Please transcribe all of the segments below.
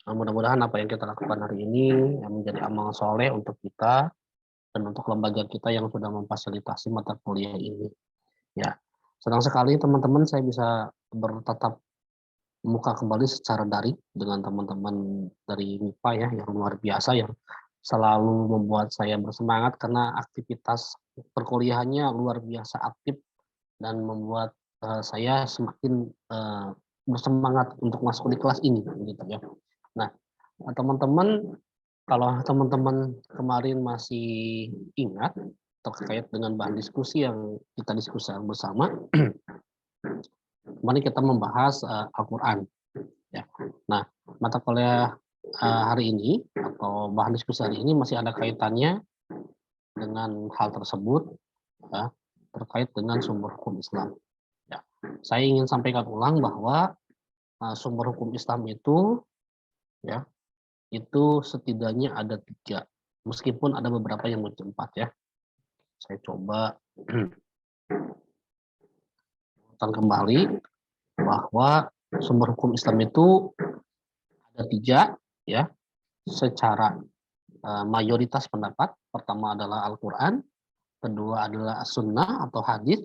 Mudah-mudahan apa yang kita lakukan hari ini menjadi amal soleh untuk kita dan untuk lembaga kita yang sudah memfasilitasi mata kuliah ini. Ya, senang sekali teman-teman saya bisa bertatap muka kembali secara daring dengan teman-teman dari MIPA ya yang luar biasa yang selalu membuat saya bersemangat karena aktivitas perkuliahannya luar biasa aktif dan membuat saya semakin bersemangat untuk masuk di kelas ini gitu ya. Nah, teman-teman, kalau teman-teman kemarin masih ingat terkait dengan bahan diskusi yang kita diskusikan bersama, kemarin kita membahas Al-Quran. Ya. Nah, mata kuliah hari ini atau bahan diskusi hari ini masih ada kaitannya dengan hal tersebut, ya, terkait dengan sumber hukum Islam. Ya. Saya ingin sampaikan ulang bahwa sumber hukum Islam itu, ya, itu setidaknya ada 3, meskipun ada beberapa yang menjadi 4 ya. Saya coba kembali bahwa sumber hukum Islam itu ada 3 ya, secara mayoritas pendapat. Pertama adalah Al-Quran, kedua adalah Sunnah atau hadis,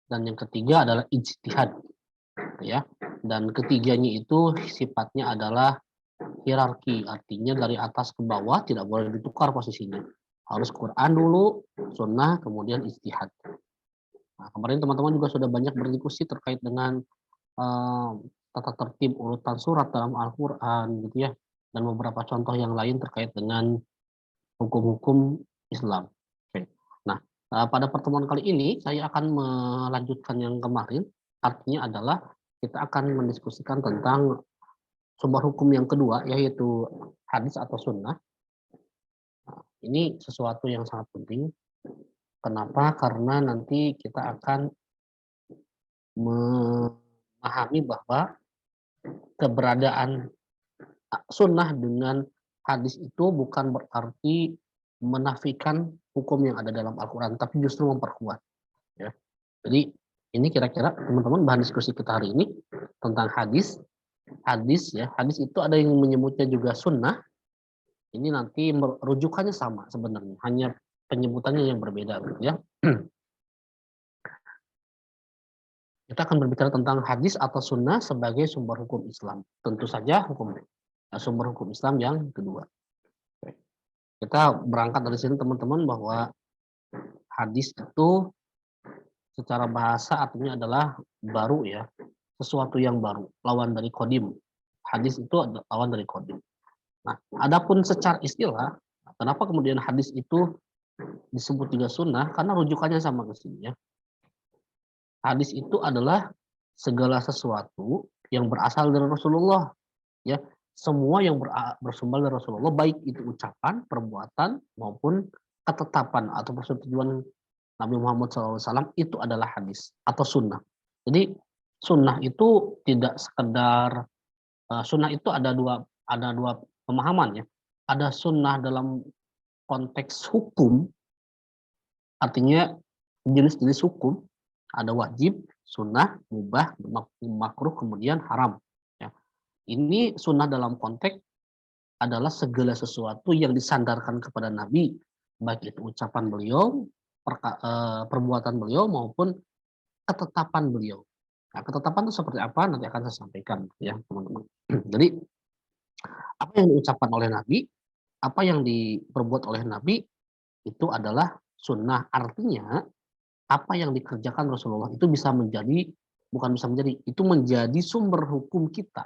dan yang ketiga adalah ijtihad ya. Dan ketiganya itu sifatnya adalah hierarki, artinya dari atas ke bawah tidak boleh ditukar posisinya. Harus Quran dulu, Sunnah, kemudian ijtihad. Nah, kemarin teman-teman juga sudah banyak berdiskusi terkait dengan tata tertib urutan surat dalam Al-Quran gitu ya, dan beberapa contoh yang lain terkait dengan hukum-hukum Islam. Oke. Nah, pada pertemuan kali ini saya akan melanjutkan yang kemarin, artinya adalah kita akan mendiskusikan tentang sumber hukum yang kedua, yaitu hadis atau sunnah. Nah, ini sesuatu yang sangat penting. Kenapa? Karena nanti kita akan memahami bahwa keberadaan sunnah dengan hadis itu bukan berarti menafikan hukum yang ada dalam Al-Quran, tapi justru memperkuat. Ya. Jadi ini kira-kira teman-teman bahan diskusi kita hari ini tentang hadis. Hadis ya, hadis itu ada yang menyebutnya juga sunnah. Ini nanti rujukannya sama sebenarnya, hanya penyebutannya yang berbeda gitu ya. Kita akan berbicara tentang hadis atau sunnah sebagai sumber hukum Islam. Tentu saja sumber hukum Islam yang kedua. Kita berangkat dari sini teman-teman bahwa hadis itu secara bahasa artinya adalah baru ya, sesuatu yang baru, lawan dari kodim. Hadis itu adalah lawan dari kodim. Nah, adapun secara istilah, kenapa kemudian hadis itu disebut juga sunnah? Karena rujukannya sama ke sini ya. Hadis itu adalah segala sesuatu yang berasal dari Rasulullah, ya. Semua yang bersumber dari Rasulullah, baik itu ucapan, perbuatan maupun ketetapan atau persetujuan Nabi Muhammad SAW, itu adalah hadis atau sunnah. Jadi sunnah itu tidak sekedar sunnah itu ada dua pemahaman ya. Ada sunnah dalam konteks hukum, artinya jenis-jenis hukum, ada wajib, sunnah, mubah, makruh, kemudian haram. Ya. Ini sunnah dalam konteks adalah segala sesuatu yang disandarkan kepada Nabi, baik itu ucapan beliau, perbuatan beliau maupun ketetapan beliau. Nah, ketetapan itu seperti apa nanti akan saya sampaikan ya teman-teman. Jadi apa yang diucapkan oleh Nabi, apa yang diperbuat oleh Nabi itu adalah sunnah. Artinya apa yang dikerjakan Rasulullah itu bisa menjadi, bukan bisa menjadi, itu menjadi sumber hukum kita.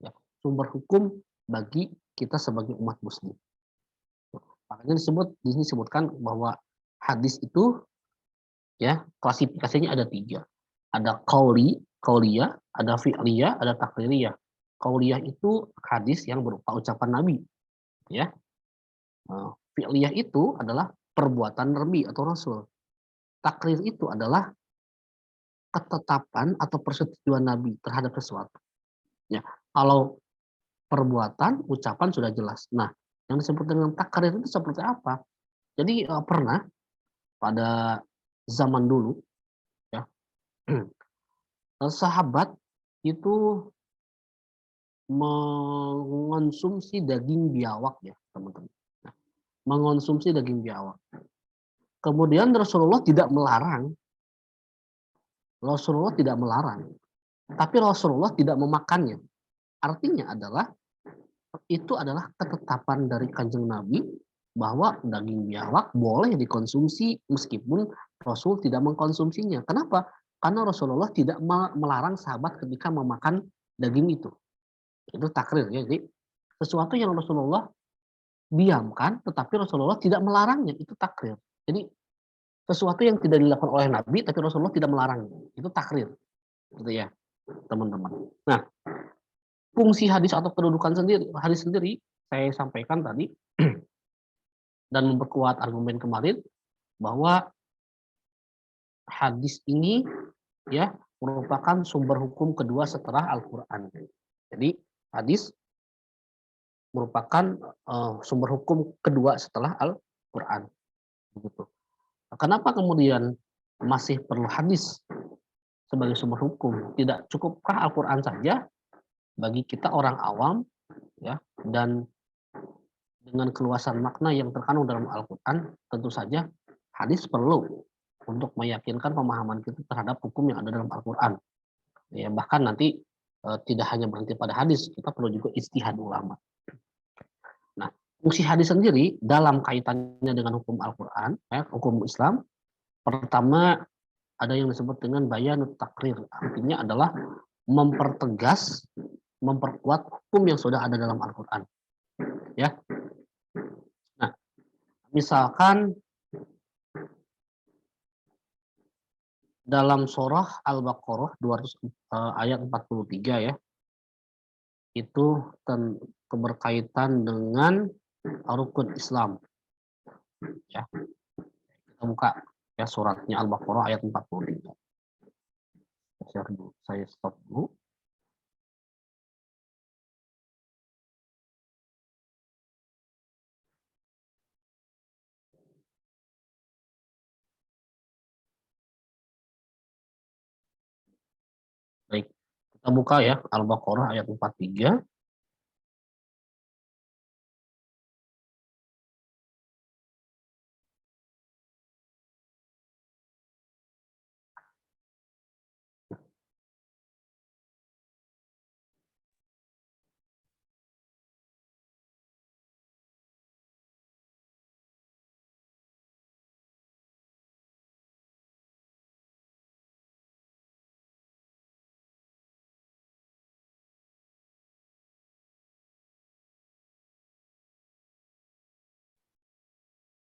Ya, sumber hukum bagi kita sebagai umat muslim. Makanya di sini disebutkan bahwa hadis itu ya klasifikasinya ada 3. Ada qauliyah, ada fi'liyah, ada takririah. Qauliyah itu hadis yang berupa ucapan Nabi, ya. Fi'liyah itu adalah perbuatan Nabi atau Rasul. Takrir itu adalah ketetapan atau persetujuan Nabi terhadap sesuatu. Ya, kalau perbuatan, ucapan sudah jelas. Nah, yang disebut dengan takrir itu seperti apa? Jadi pernah pada zaman dulu, ya, sahabat itu mengonsumsi daging biawak ya, teman-teman. Nah, mengonsumsi daging biawak. Kemudian Rasulullah tidak melarang, tapi Rasulullah tidak memakannya. Artinya adalah itu adalah ketetapan dari Kanjeng Nabi bahwa daging biawak boleh dikonsumsi meskipun Rasul tidak mengkonsumsinya. Kenapa? Karena Rasulullah tidak melarang sahabat ketika memakan daging itu. Itu takrir ya. Jadi sesuatu yang Rasulullah diamkan tetapi Rasulullah tidak melarangnya, itu takrir. Jadi sesuatu yang tidak dilakukan oleh Nabi tapi Rasulullah tidak melarangnya, itu takrir. Gitu ya, teman-teman. Nah, fungsi hadis atau kedudukan hadis sendiri saya sampaikan tadi dan memperkuat argumen kemarin bahwa hadis ini ya merupakan sumber hukum kedua setelah Al-Qur'an. Jadi hadis merupakan sumber hukum kedua setelah Al-Qur'an. Begitu. Kenapa kemudian masih perlu hadis sebagai sumber hukum? Tidak cukupkah Al-Qur'an saja bagi kita orang awam ya, dan dengan keluasan makna yang terkandung dalam Al-Qur'an, tentu saja hadis perlu untuk meyakinkan pemahaman kita terhadap hukum yang ada dalam Al-Qur'an. Ya, bahkan nanti tidak hanya berhenti pada hadis, kita perlu juga ijtihad ulama. Nah, fungsi hadis sendiri dalam kaitannya dengan hukum Al-Qur'an, ya, hukum Islam, pertama ada yang disebut dengan bayanut takrir, artinya adalah mempertegas, memperkuat hukum yang sudah ada dalam Al-Qur'an. Ya. Nah, misalkan dalam surah Al-Baqarah 200 ayat 43 ya. Itu berkaitan dengan rukun Islam. Ya. Kita buka ya suratnya Al-Baqarah ayat 43. Saya stop dulu. Baik, kita buka ya Al-Baqarah ayat 43.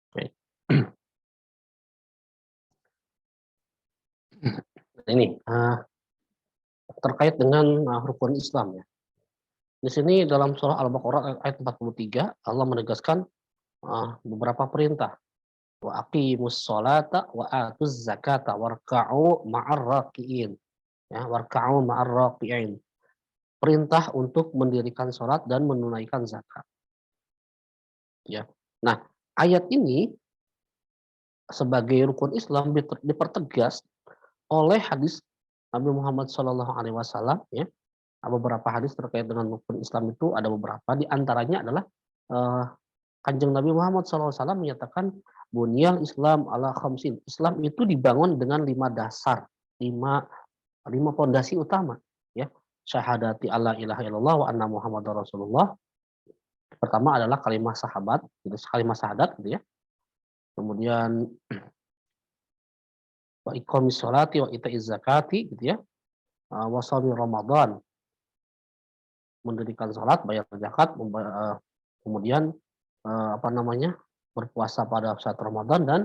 Oke. Ini terkait dengan rukun Islam ya. Di sini dalam surah Al-Baqarah ayat 43 Allah menegaskan beberapa perintah. Wa aqimus sholata wa atuz zakata warka'u ma'ar raki'in. Ya, warka'u ma'ar raki'in. Perintah untuk mendirikan sholat dan menunaikan zakat. Ya. Nah, ayat ini sebagai rukun Islam dipertegas oleh hadis Nabi Muhammad SAW ya. Beberapa hadis terkait dengan rukun Islam itu ada beberapa, di antaranya adalah Kanjeng Nabi Muhammad SAW menyatakan bunyal Islam ala khamsin. Islam itu dibangun dengan 5 dasar, 5 pondasi utama ya. Syahadati alla ilaha illallah wa anna Muhammadar Rasulullah. Pertama adalah kalimat sahabat, gitu, kalimat syahadat gitu ya. Kemudian wa iqamis sholati wa itaiz zakati gitu ya. Wa shaumi Ramadan. Mendirikan salat, bayar zakat, kemudian berpuasa pada saat Ramadan dan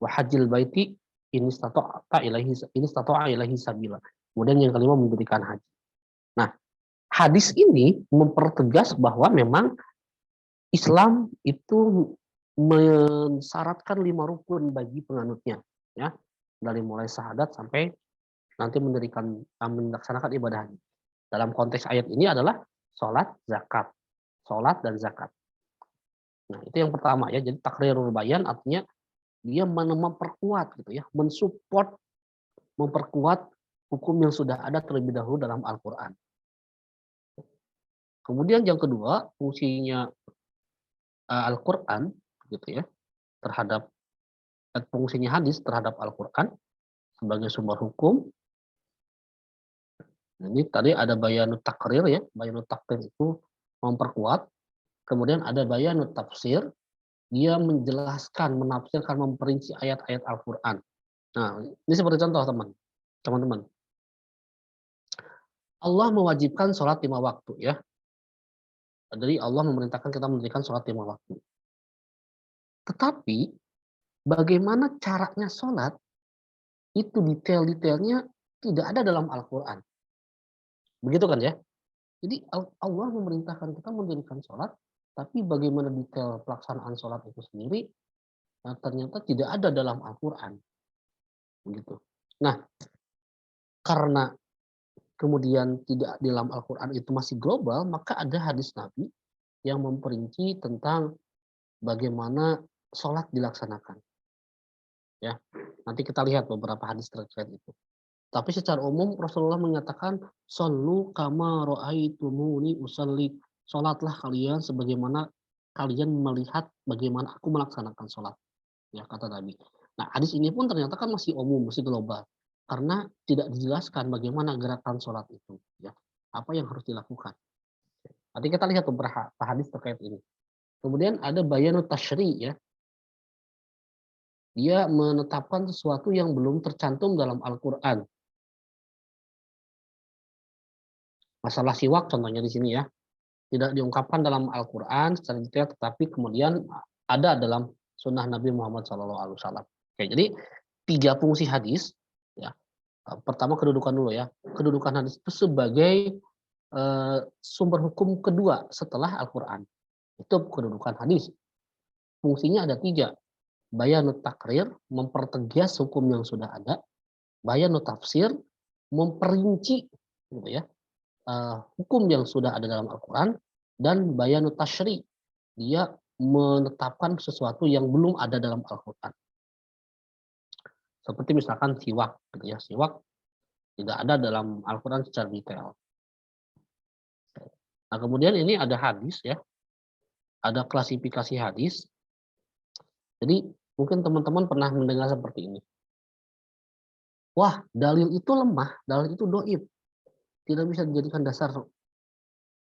wa hajjil baiti ini istata'a ilaihi sabila. Kemudian yang kelima mendirikan haji. Nah, hadis ini mempertegas bahwa memang Islam itu mensyaratkan 5 rukun bagi penganutnya ya. Dari mulai syahadat sampai nanti melaksanakan ibadah haji. Dalam konteks ayat ini adalah sholat, zakat. Sholat dan zakat. Nah, itu yang pertama ya. Jadi takrirul bayan artinya dia memperkuat gitu ya, mensupport, memperkuat hukum yang sudah ada terlebih dahulu dalam Al-Qur'an. Kemudian yang kedua, fungsinya Al-Qur'an gitu ya, terhadap fungsinya hadis terhadap Al-Qur'an sebagai sumber hukum. Ini tadi ada bayanut takrir ya, bayanut takrir itu memperkuat, kemudian ada bayanut tafsir, dia menjelaskan, menafsirkan, memperinci ayat-ayat Al-Qur'an. Nah, ini seperti contoh teman-teman. Allah mewajibkan sholat 5 waktu ya. Jadi Allah memerintahkan kita mendirikan sholat 5 waktu. Tetapi bagaimana caranya sholat, itu detail-detailnya tidak ada dalam Al-Quran. Begitu kan ya? Jadi Allah memerintahkan kita mendirikan sholat, tapi bagaimana detail pelaksanaan sholat itu sendiri, nah, ternyata tidak ada dalam Al-Quran. Begitu. Nah, karena kemudian tidak di dalam Al-Quran itu masih global, maka ada hadis Nabi yang memperinci tentang bagaimana sholat dilaksanakan. Ya, nanti kita lihat beberapa hadis terkait itu. Tapi secara umum Rasulullah menyatakan, "Shollu kama ra'aitumuni usolli." Sholatlah kalian sebagaimana kalian melihat bagaimana aku melaksanakan sholat. Ya, kata Nabi. Nah, hadis ini pun ternyata kan masih umum, masih global. Karena tidak dijelaskan bagaimana gerakan sholat itu. Ya, apa yang harus dilakukan. Nanti kita lihat beberapa hadis terkait ini. Kemudian ada bayanut tasyri ya. Dia menetapkan sesuatu yang belum tercantum dalam Al-Qur'an. Masalah siwak contohnya di sini ya. Tidak diungkapkan dalam Al-Qur'an secara detail, tetapi kemudian ada dalam sunnah Nabi Muhammad SAW. Oke, jadi 3 fungsi hadis ya. Pertama kedudukan dulu ya. Kedudukan hadis itu sebagai sumber hukum kedua setelah Al-Qur'an. Itu kedudukan hadis. Fungsinya ada 3. Bayanut takrir, mempertegas hukum yang sudah ada. Bayanut tafsir, memperinci gitu ya, hukum yang sudah ada dalam Al-Quran. Dan bayanut tasyri, dia menetapkan sesuatu yang belum ada dalam Al-Quran. Seperti misalkan siwak gitu ya, siwak tidak ada dalam Al-Quran secara detail. Nah, kemudian ini ada hadis ya, ada klasifikasi hadis. Jadi mungkin teman-teman pernah mendengar seperti ini. Wah, dalil itu lemah, dalil itu dhaif, tidak bisa dijadikan dasar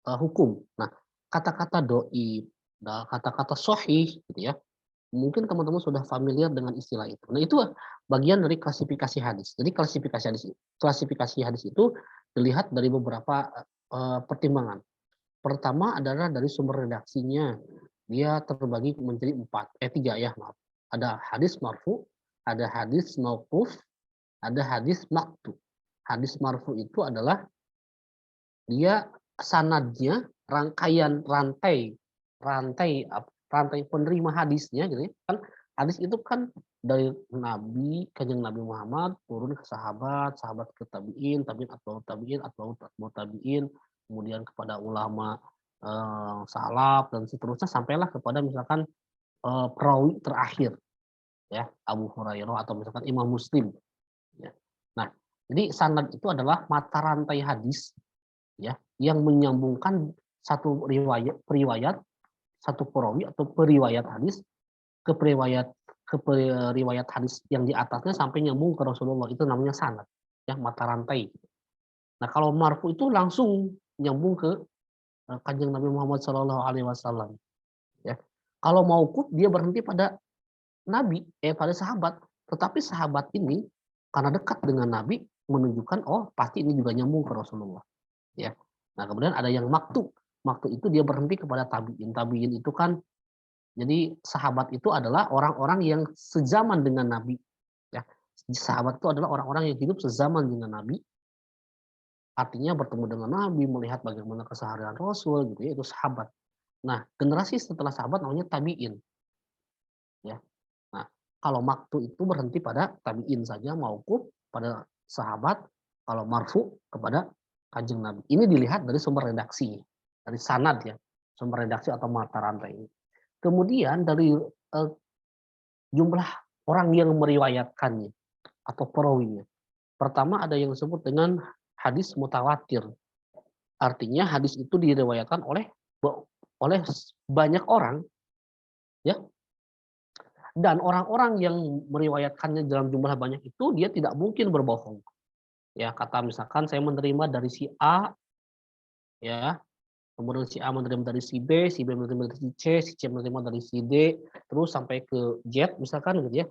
hukum. Nah, kata-kata dhaif, kata-kata sahih gitu ya, mungkin teman-teman sudah familiar dengan istilah itu. Nah, itu bagian dari klasifikasi hadis. Jadi klasifikasi hadis itu dilihat dari beberapa pertimbangan. Pertama adalah dari sumber redaksinya. Dia terbagi menjadi 3 ya, maaf. Ada hadis marfu, ada hadis mauquf, ada hadis maqtu. Hadis marfu itu adalah dia sanadnya, rangkaian rantai rantai penerima hadisnya gitu ya, kan hadis itu kan dari Nabi, Kanjeng Nabi Muhammad turun ke sahabat, sahabat ke tabi'in, tabi'in atba'ut tabi'in, atba'ut tabi'in, kemudian kepada ulama salaf dan seterusnya sampailah kepada misalkan perawi terakhir ya, Abu Hurairah atau misalkan Imam Muslim ya. Nah, jadi sanad itu adalah mata rantai hadis ya, yang menyambungkan satu periwayat, satu perawi atau periwayat hadis ke periwayat hadis yang di atasnya sampai nyambung ke Rasulullah, itu namanya sanad ya, mata rantai. Nah, kalau marfu itu langsung nyambung ke Kanjeng Nabi Muhammad SAW ya. Kalau mauquf dia berhenti pada Nabi, pada sahabat, tetapi sahabat ini karena dekat dengan Nabi menunjukkan oh pasti ini juga nyambung ke Rasulullah ya. Nah, kemudian ada yang maktu. Maktu itu dia berhenti kepada tabiin. Tabiin itu kan jadi sahabat itu adalah orang-orang yang sezaman dengan Nabi ya. Sahabat itu adalah orang-orang yang hidup sezaman dengan Nabi. Artinya bertemu dengan Nabi, melihat bagaimana keseharian Rasul gitu ya, itu sahabat. Nah, generasi setelah sahabat namanya tabiin ya. Nah, kalau maktu itu berhenti pada tabiin saja, mauquf pada sahabat, kalau marfu kepada Kanjeng Nabi. Ini dilihat dari sumber redaksi, dari sanad ya, sumber redaksi atau mata rantai ini. Kemudian dari jumlah orang yang meriwayatkannya atau perawinya. Pertama ada yang disebut dengan hadis mutawatir. Artinya hadis itu diriwayatkan oleh banyak orang, ya. Dan orang-orang yang meriwayatkannya dalam jumlah banyak itu dia tidak mungkin berbohong. Ya, kata misalkan saya menerima dari si A, ya, kemudian si A menerima dari si B menerima dari si C menerima dari si D, terus sampai ke Z misalkan gitu ya.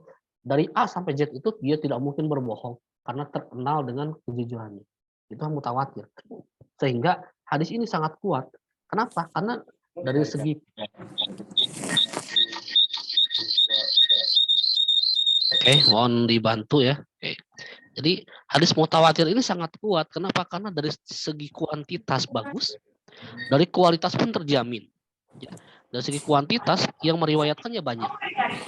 Dari A sampai Z itu dia tidak mungkin berbohong karena terkenal dengan kejujurannya. Itu mutawatir. Sehingga hadis ini sangat kuat. Kenapa? Karena dari segi mohon dibantu ya. Jadi hadis mutawatir ini sangat kuat. Kenapa? Karena dari segi kuantitas bagus, dari kualitas pun terjamin. Ya. Dari segi kuantitas yang meriwayatkannya banyak.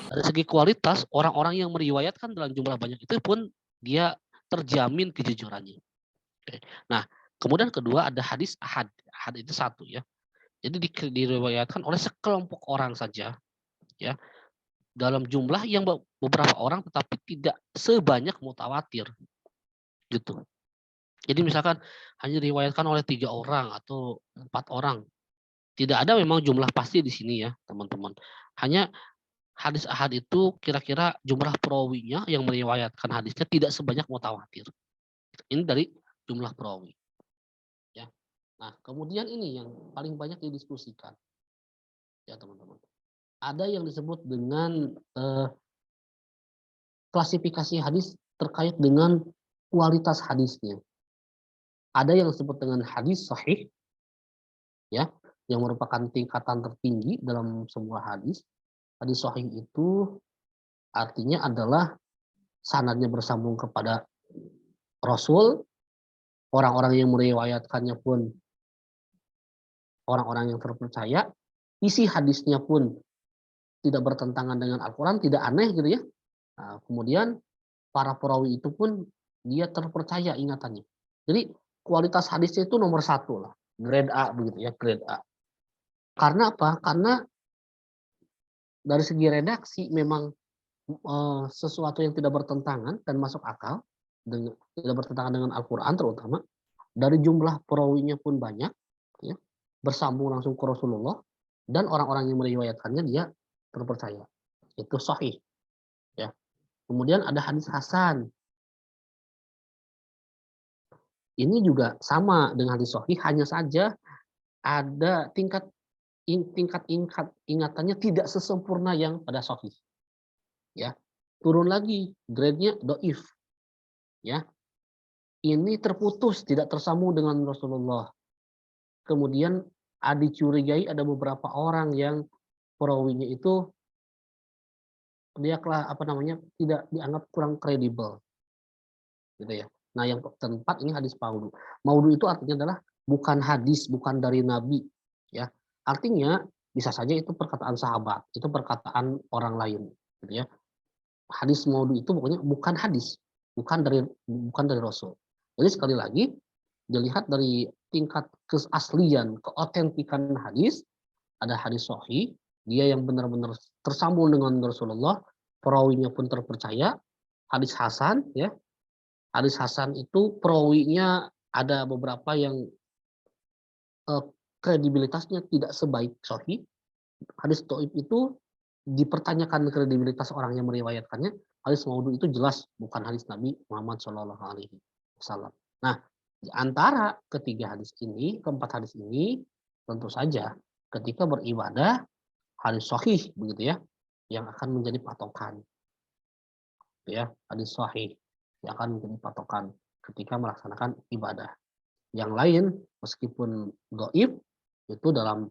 Dari segi kualitas orang-orang yang meriwayatkan dalam jumlah banyak itu pun dia terjamin kejujurannya. Oke. Nah, kemudian kedua ada hadis ahad. Ahad itu satu ya. Jadi diriwayatkan oleh sekelompok orang saja ya. Dalam jumlah yang beberapa orang tetapi tidak sebanyak mutawatir gitu. Jadi misalkan hanya diriwayatkan oleh 3 orang atau 4 orang. Tidak ada memang jumlah pasti di sini ya, teman-teman. Hanya hadis ahad itu kira-kira jumlah perawinya yang meriwayatkan hadisnya tidak sebanyak mutawatir. Ini dari jumlah perawi. Ya. Nah, kemudian ini yang paling banyak didiskusikan. Ya, teman-teman. Ada yang disebut dengan klasifikasi hadis terkait dengan kualitas hadisnya. Ada yang disebut dengan hadis sahih, ya, yang merupakan tingkatan tertinggi dalam sebuah hadis. Hadis sahih itu artinya adalah sanadnya bersambung kepada Rasul, orang-orang yang meriwayatkannya pun orang-orang yang terpercaya, isi hadisnya pun tidak bertentangan dengan Al-Quran, tidak aneh gitu ya. Nah, kemudian para perawi itu pun dia terpercaya ingatannya. Jadi kualitas hadisnya itu nomor 1 lah, grade A begitu ya, grade A. Karena apa? Karena dari segi redaksi memang sesuatu yang tidak bertentangan dan masuk akal, tidak bertentangan dengan Al-Quran terutama, dari jumlah perawinya pun banyak, ya, bersambung langsung ke Rasulullah, dan orang-orang yang meriwayatkannya dia terpercaya. Itu sahih. Ya. Kemudian ada hadis hasan. Ini juga sama dengan hadis sahih, hanya saja ada tingkat ingatannya tidak sesempurna yang pada sahih. Ya. Turun lagi grade-nya dhaif. Ya. Ini terputus, tidak tersambung dengan Rasulullah. Kemudian dicurigai ada beberapa orang yang perawinya itu dia tidak dianggap kurang kredibel, gitu ya. Nah, yang keempat ini hadis maudhu. Maudhu itu artinya adalah bukan hadis, bukan dari Nabi, ya. Artinya bisa saja itu perkataan sahabat, itu perkataan orang lain, gitu ya. Hadis maudhu itu pokoknya bukan hadis, bukan dari Rasul. Jadi sekali lagi dilihat dari tingkat keaslian, keotentikan hadis, ada hadis sahih, dia yang benar-benar tersambung dengan Rasulullah, perawinya pun terpercaya. Hadis hasan, ya. Hadis hasan itu perawinya ada beberapa yang kredibilitasnya tidak sebaik sahih. Hadis dhaif itu dipertanyakan kredibilitas orang yang meriwayatkannya. Hadis maudhu itu jelas bukan hadis Nabi Muhammad SAW. Nah, di antara ketiga hadis ini, keempat hadis ini, tentu saja ketika beribadah hadis sahih begitu ya, yang akan menjadi patokan. Gitu ya, hadis sahih yang akan menjadi patokan ketika melaksanakan ibadah. Yang lain meskipun dhaif itu dalam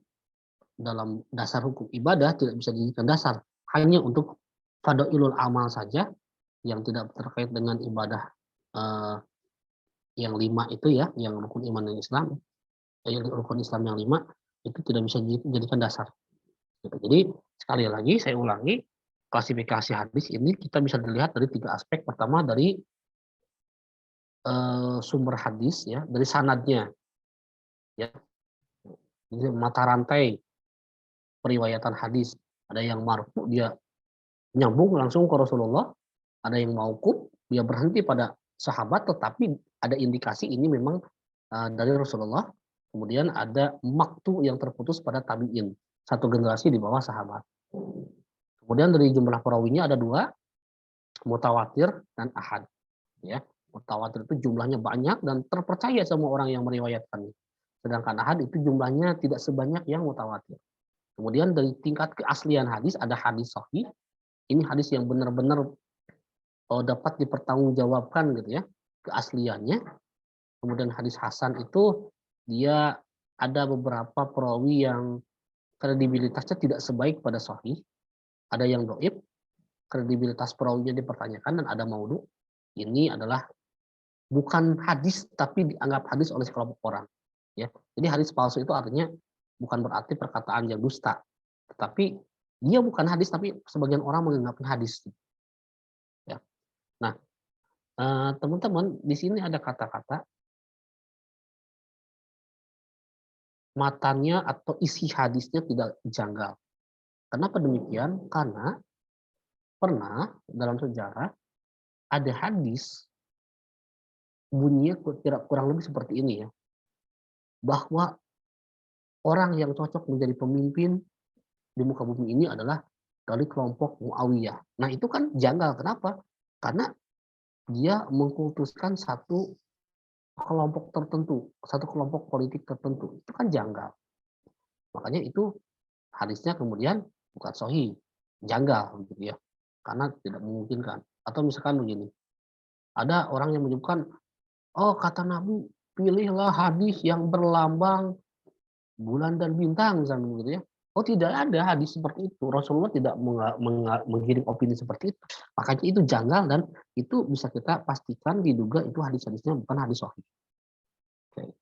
dasar hukum ibadah tidak bisa dijadikan dasar, hanya untuk fadhailul amal saja yang tidak terkait dengan ibadah yang 5 itu ya, yang rukun iman dan Islam, rukun Islam yang 5 itu tidak bisa dijadikan dasar. Gitu. Jadi sekali lagi saya ulangi, klasifikasi hadis ini kita bisa dilihat dari 3 aspek. Pertama dari sumber hadis ya, dari sanadnya ya. Jadi mata rantai periwayatan hadis. Ada yang marfu dia nyambung langsung ke Rasulullah, ada yang mauquf dia berhenti pada sahabat tetapi ada indikasi ini memang dari Rasulullah. Kemudian ada maktu yang terputus pada tabi'in, satu generasi di bawah sahabat. Kemudian dari jumlah perawinya ada 2, mutawatir dan ahad. Ya, mutawatir itu jumlahnya banyak dan terpercaya semua orang yang meriwayatkannya. Sedangkan ahad itu jumlahnya tidak sebanyak yang mutawatir. Kemudian dari tingkat keaslian hadis ada hadis sahih. Ini hadis yang benar-benar dapat dipertanggungjawabkan gitu ya keasliannya. Kemudian hadis hasan itu dia ada beberapa perawi yang kredibilitasnya tidak sebaik pada sahih, ada yang dhaif, kredibilitas perawinya dipertanyakan dan ada maudhu. Ini adalah bukan hadis tapi dianggap hadis oleh sekelompok orang, ya. Jadi hadis palsu itu artinya bukan berarti perkataan yang dusta, tetapi dia bukan hadis tapi sebagian orang menganggapnya hadis, ya. Nah, teman-teman di sini ada kata-kata matanya atau isi hadisnya tidak janggal. Kenapa demikian? Karena pernah dalam sejarah ada hadis bunyinya kurang lebih seperti ini ya, bahwa orang yang cocok menjadi pemimpin di muka bumi ini adalah dari kelompok Muawiyah. Nah itu kan janggal, kenapa? Karena dia mengkultuskan satu kelompok tertentu, satu kelompok politik tertentu. Itu kan janggal. Makanya itu hadisnya kemudian bukan sahih, janggal gitu ya. Karena tidak memungkinkan. Atau misalkan begini, ada orang yang menyebutkan, oh kata Nabi, pilihlah hadis yang berlambang bulan dan bintang misalnya gitu ya. Oh tidak ada hadis seperti itu. Rasulullah tidak menggiring opini seperti itu. Makanya itu janggal dan itu bisa kita pastikan diduga itu hadis-hadisnya bukan hadis sahih. Oke.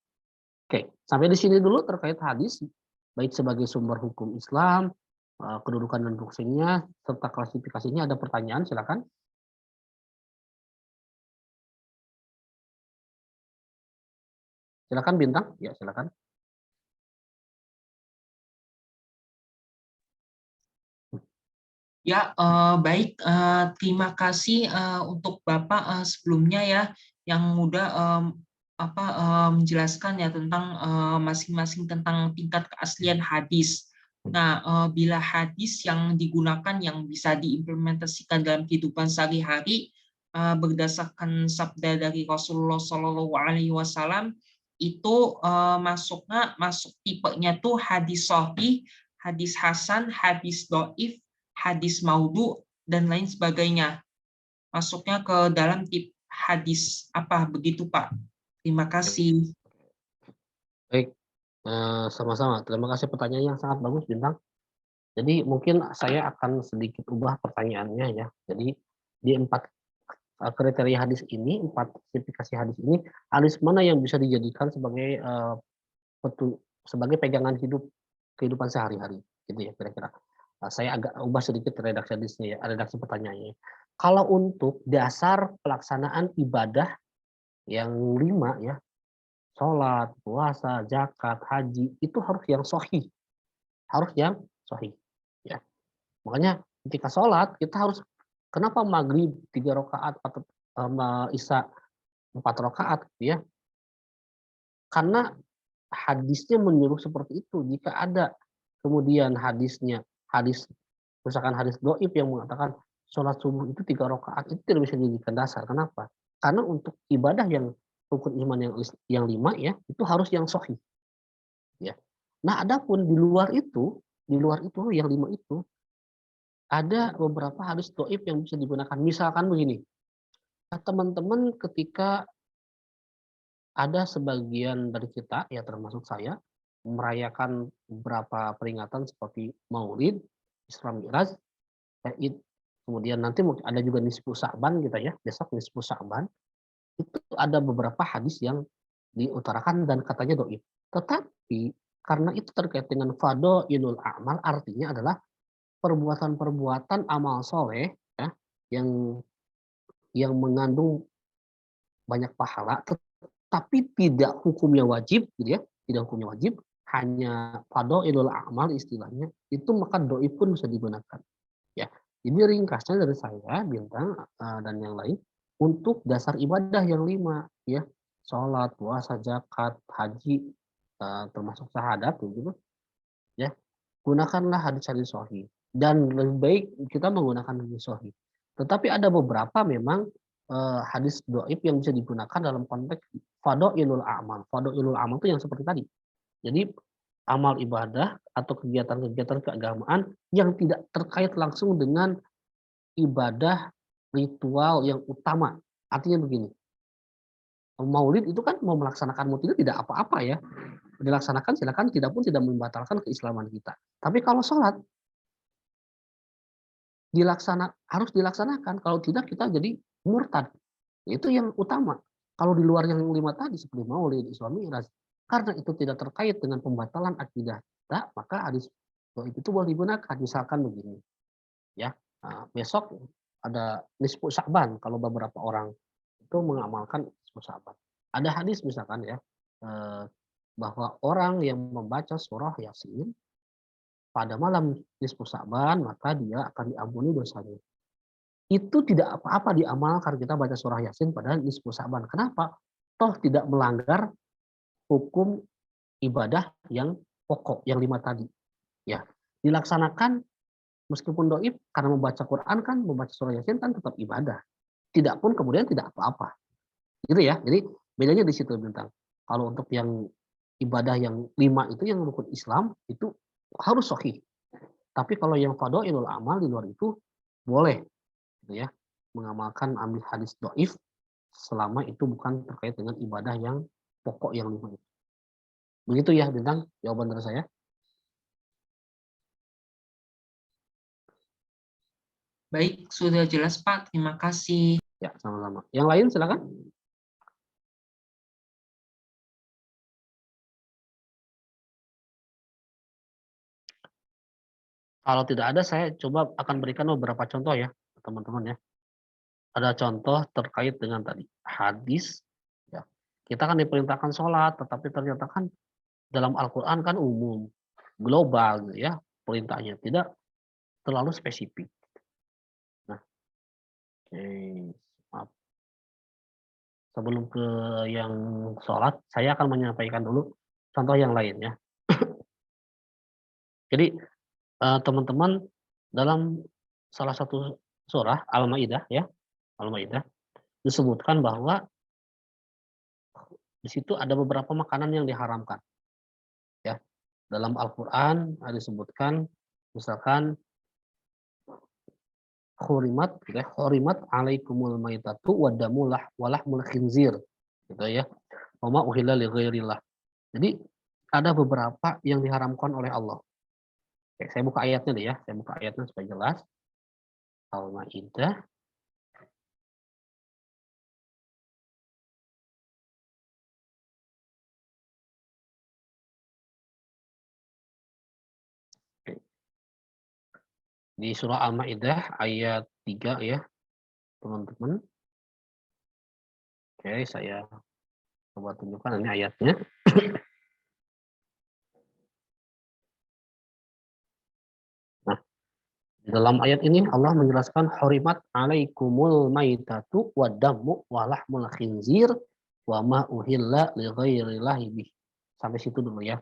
Oke, sampai di sini dulu terkait hadis baik sebagai sumber hukum Islam, kedudukan dan fungsinya serta klasifikasinya. Ada pertanyaan silakan. Silakan Bintang. Ya, silakan. Ya, baik. Terima kasih untuk Bapak sebelumnya ya, yang udah menjelaskan ya tentang masing-masing tentang tingkat keaslian hadis. Nah, bila hadis yang digunakan yang bisa diimplementasikan dalam kehidupan sehari-hari berdasarkan sabda dari Rasulullah Shallallahu Alaihi Wasallam itu masuk tipenya tuh hadis sahih, hadis hasan, hadis doif, hadis maudhu, dan lain sebagainya. Masuknya ke dalam tip hadis apa begitu Pak? Terima kasih. Baik, sama-sama. Terima kasih pertanyaan yang sangat bagus Bintang. Jadi mungkin saya akan sedikit ubah pertanyaannya ya. Jadi di 4 kriteria hadis ini, 4 klasifikasi hadis ini, hadis mana yang bisa dijadikan sebagai sebagai pegangan kehidupan sehari-hari, gitu ya kira-kira. Saya agak ubah sedikit redaksi hadisnya ya, redaksi pertanyaannya. Kalau untuk dasar pelaksanaan ibadah yang 5 ya, sholat, puasa, zakat, haji, itu harus yang sahih, harus yang sahih. Ya, makanya ketika sholat kita harus, kenapa maghrib 3 rakaat atau isya 4 rakaat gitu ya? Karena hadisnya menyuruh seperti itu. Jika ada kemudian hadis misalkan hadis dhaif yang mengatakan sholat subuh itu 3 rakaat, itu tidak bisa dijadikan dasar. Kenapa? Karena untuk ibadah yang rukun iman yang 5 ya, itu harus yang sahih ya. Nah, adapun di luar itu yang 5 itu ada beberapa hadis dhaif yang bisa digunakan. Misalkan begini, teman-teman ketika ada sebagian dari kita, ya termasuk saya, merayakan beberapa peringatan seperti Maulid, Isra Mi'raj, Id, kemudian nanti mungkin ada juga nisfu Sa'ban gitu ya, besok nisfu Sa'ban, itu ada beberapa hadis yang diutarakan dan katanya dhaif. Tetapi karena itu terkait dengan fadhailul a'mal, artinya adalah perbuatan-perbuatan amal soleh ya, yang mengandung banyak pahala, tapi tidak hukumnya wajib gitu ya, tidak hukumnya wajib, hanya fadhailul a'mal istilahnya, itu maka dhaif pun bisa digunakan, ya. Jadi ringkasnya dari saya, Bintang, dan yang lain, untuk dasar ibadah yang 5 ya, sholat, puasa, zakat, haji, termasuk syahadat gitu ya, gunakanlah hadis-hadis sahih dan lebih baik kita menggunakan hadis sahih. Tetapi ada beberapa memang hadis dhaif yang bisa digunakan dalam konteks fadhailul a'mal. Fadhailul amal itu yang seperti tadi. Jadi amal ibadah atau kegiatan-kegiatan keagamaan yang tidak terkait langsung dengan ibadah ritual yang utama. Artinya begini, maulid itu kan mau melaksanakan maulid itu tidak apa-apa ya. Dilaksanakan silakan, tidak pun tidak membatalkan keislaman kita. Tapi kalau sholat harus dilaksanakan, kalau tidak kita jadi murtad. Itu yang utama. Kalau di luar yang 5 tadi seperti maulid, Isra Mi'raj, karena itu tidak terkait dengan pembatalan akidah kita, maka hadis itu boleh digunakan. Misalkan begini, ya, besok ada nisfu Sya'ban kalau beberapa orang itu mengamalkan nisfu Sya'ban. Ada hadis misalkan ya, bahwa orang yang membaca surah Yasin pada malam nisfu Sya'ban maka dia akan diampuni dosanya. Itu tidak apa-apa diamalkan kita baca surah Yasin pada nisfu Sya'ban. Kenapa? Toh tidak melanggar hukum ibadah yang pokok, yang 5 tadi. Ya, dilaksanakan meskipun dhaif karena membaca Quran kan, membaca surah Yasin kan tetap ibadah. Tidak pun kemudian tidak apa-apa. Gitu ya. Jadi bedanya di situ Bintang. Kalau untuk yang ibadah yang 5 itu yang rukun Islam itu harus sahih. Tapi kalau yang fadhailul amal di luar itu boleh gitu ya, mengamalkan ambil hadis dhaif selama itu bukan terkait dengan ibadah yang pokok yang 5 itu. Begitu ya Bintang, jawaban dari saya. Baik, sudah jelas Pak. Terima kasih. Ya, sama-sama. Yang lain silakan. Kalau tidak ada saya coba akan berikan beberapa contoh ya, teman-teman ya. Ada contoh terkait dengan tadi hadis ya. Kita kan diperintahkan sholat, tetapi ternyata kan dalam Al-Qur'an kan umum, global gitu ya perintahnya, tidak terlalu spesifik. Nah, maaf. Sebelum ke yang sholat, saya akan menyampaikan dulu contoh yang lain ya. Jadi, teman-teman dalam salah satu surah Al-Maidah ya, Al-Maidah disebutkan bahwa di situ ada beberapa makanan yang diharamkan ya. Dalam Al-Qur'an disebutkan misalkan hurimat gitu ya, hurimat alaikumul maitatu wadamu walahmul khinzir gitu ya. Wa ma uhilla li ghairillah. Jadi ada beberapa yang diharamkan oleh Allah. Oke, saya buka ayatnya deh ya, saya buka ayatnya supaya jelas. Al-Maidah. Di surah Al-Maidah ayat 3 ya, teman-teman. Oke, saya coba tunjukkan ini ayatnya. Nah, di dalam ayat ini Allah menjelaskan hurimat alaikumul maitatu wadamu walahmul khinzir wa ma uhilla li ghairillahi bih. Sampai situ dulu ya.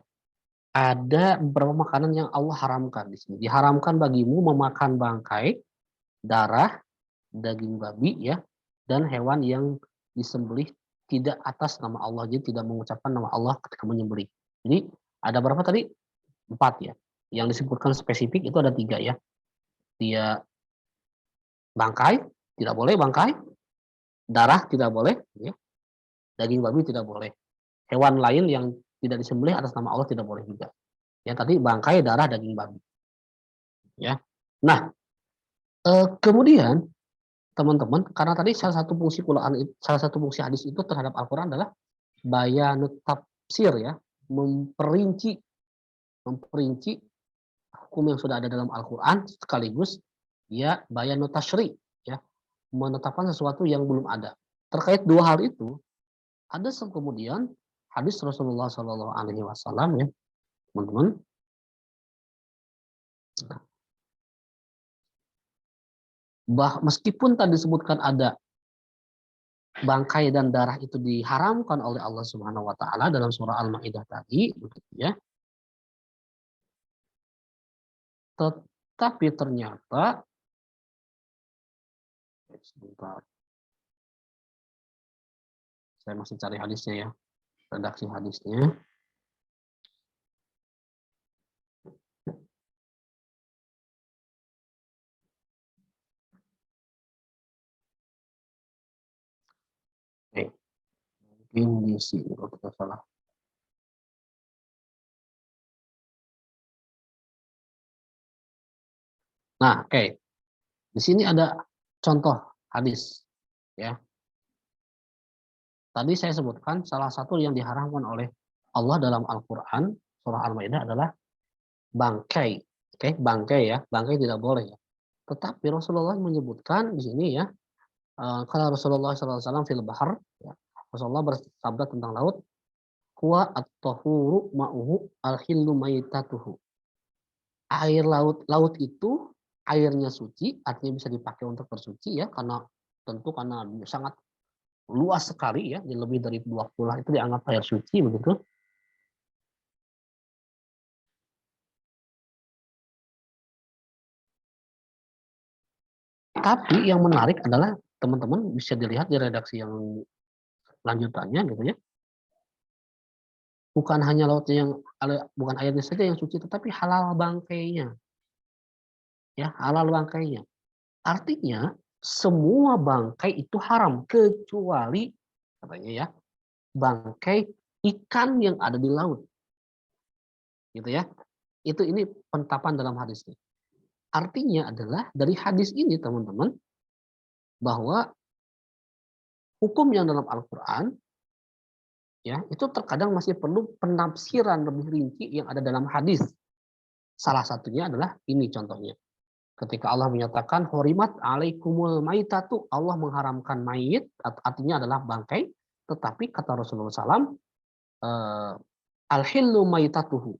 Ada beberapa makanan yang Allah haramkan di sini. Diharamkan bagimu memakan bangkai, darah, daging babi ya, dan hewan yang disembelih tidak atas nama Allah, jadi tidak mengucapkan nama Allah ketika menyembelih. Jadi ada berapa tadi? 4 ya. Yang disebutkan spesifik itu ada 3 ya. Dia bangkai, tidak boleh bangkai, darah tidak boleh, ya, daging babi tidak boleh. Hewan lain yang tidak disembelih atas nama Allah tidak boleh juga. Ya tadi bangkai, darah, daging babi. Ya. Nah, kemudian teman-teman, karena tadi salah satu fungsi Quran, salah satu fungsi hadis itu terhadap Al-Quran adalah bayanut tafsir ya, memperinci memperinci hukum yang sudah ada dalam Al-Quran sekaligus ya bayanut tasyri ya, menetapkan sesuatu yang belum ada. Terkait dua hal itu, ada kemudian hadis Rasulullah Shallallahu Alaihi Wasallam ya, teman-teman. Meskipun tadi disebutkan ada bangkai dan darah itu diharamkan oleh Allah Subhanahu wa taala dalam surah Al-Maidah tadi, begitu ya. Tetapi ternyata sebentar, saya masih cari hadisnya ya, redaksi hadisnya. Mungkin di sini kalau kita salah. Nah, oke. Di sini ada contoh hadis ya. Tadi saya sebutkan salah satu yang diharamkan oleh Allah dalam Al-Qur'an surah Al-Maidah adalah bangkai. Oke, bangkai ya. Bangkai tidak boleh ya. Tetapi Rasulullah menyebutkan di sini ya, kalau Rasulullah SAW fil bahar, ya, Rasulullah bersabda tentang laut, huwa at-tahuru ma'uhu al-hillu maitatuhu. Air laut itu airnya suci, artinya bisa dipakai untuk bersuci ya, karena tentu karena sangat luas sekali ya, lebih dari 20 itu dianggap air suci begitu. Tapi yang menarik adalah teman-teman bisa dilihat di redaksi yang lanjutannya gitu ya. Bukan hanya lautnya yang bukan airnya saja yang suci, tetapi halal bangkainya. Ya, halal bangkainya. Artinya semua bangkai itu haram kecuali katanya ya, bangkai ikan yang ada di laut. Gitu ya. Ini penetapan dalam hadisnya. Artinya adalah dari hadis ini teman-teman bahwa hukum yang dalam Al-Qur'an ya, itu terkadang masih perlu penafsiran lebih rinci yang ada dalam hadis. Salah satunya adalah ini contohnya. Ketika Allah menyatakan horimat alaikumul maitatu, Allah mengharamkan mayit, artinya adalah bangkai, tetapi kata Rasulullah SAW, al-hillu maitatuhu,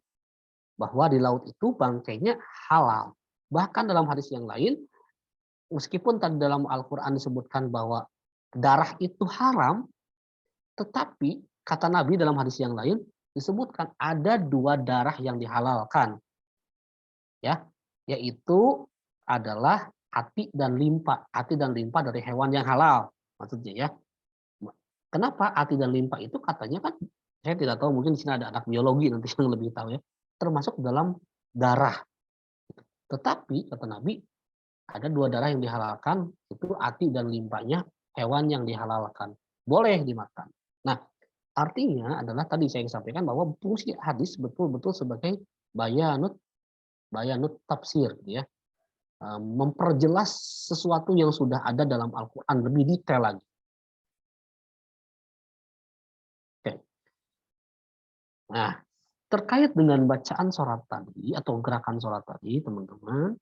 bahwa di laut itu bangkainya halal. Bahkan dalam hadis yang lain, meskipun tadi dalam Al-Quran disebutkan bahwa darah itu haram, tetapi kata Nabi dalam hadis yang lain disebutkan ada 2 darah yang dihalalkan, ya, yaitu adalah ati dan limpa. Ati dan limpa dari hewan yang halal, maksudnya ya. Kenapa ati dan limpa itu katanya kan, saya tidak tahu, mungkin di sini ada anak biologi nanti yang lebih tahu ya, termasuk dalam darah. Tetapi kata Nabi ada 2 darah yang dihalalkan, itu ati dan limpanya hewan yang dihalalkan. Boleh dimakan. Nah, artinya adalah tadi saya sampaikan bahwa fungsi hadis betul-betul sebagai bayanut bayanut tafsir gitu ya. Memperjelas sesuatu yang sudah ada dalam Al-Qur'an lebih detail lagi. Oke. Nah, terkait dengan bacaan sholat tadi atau gerakan sholat tadi, teman-teman,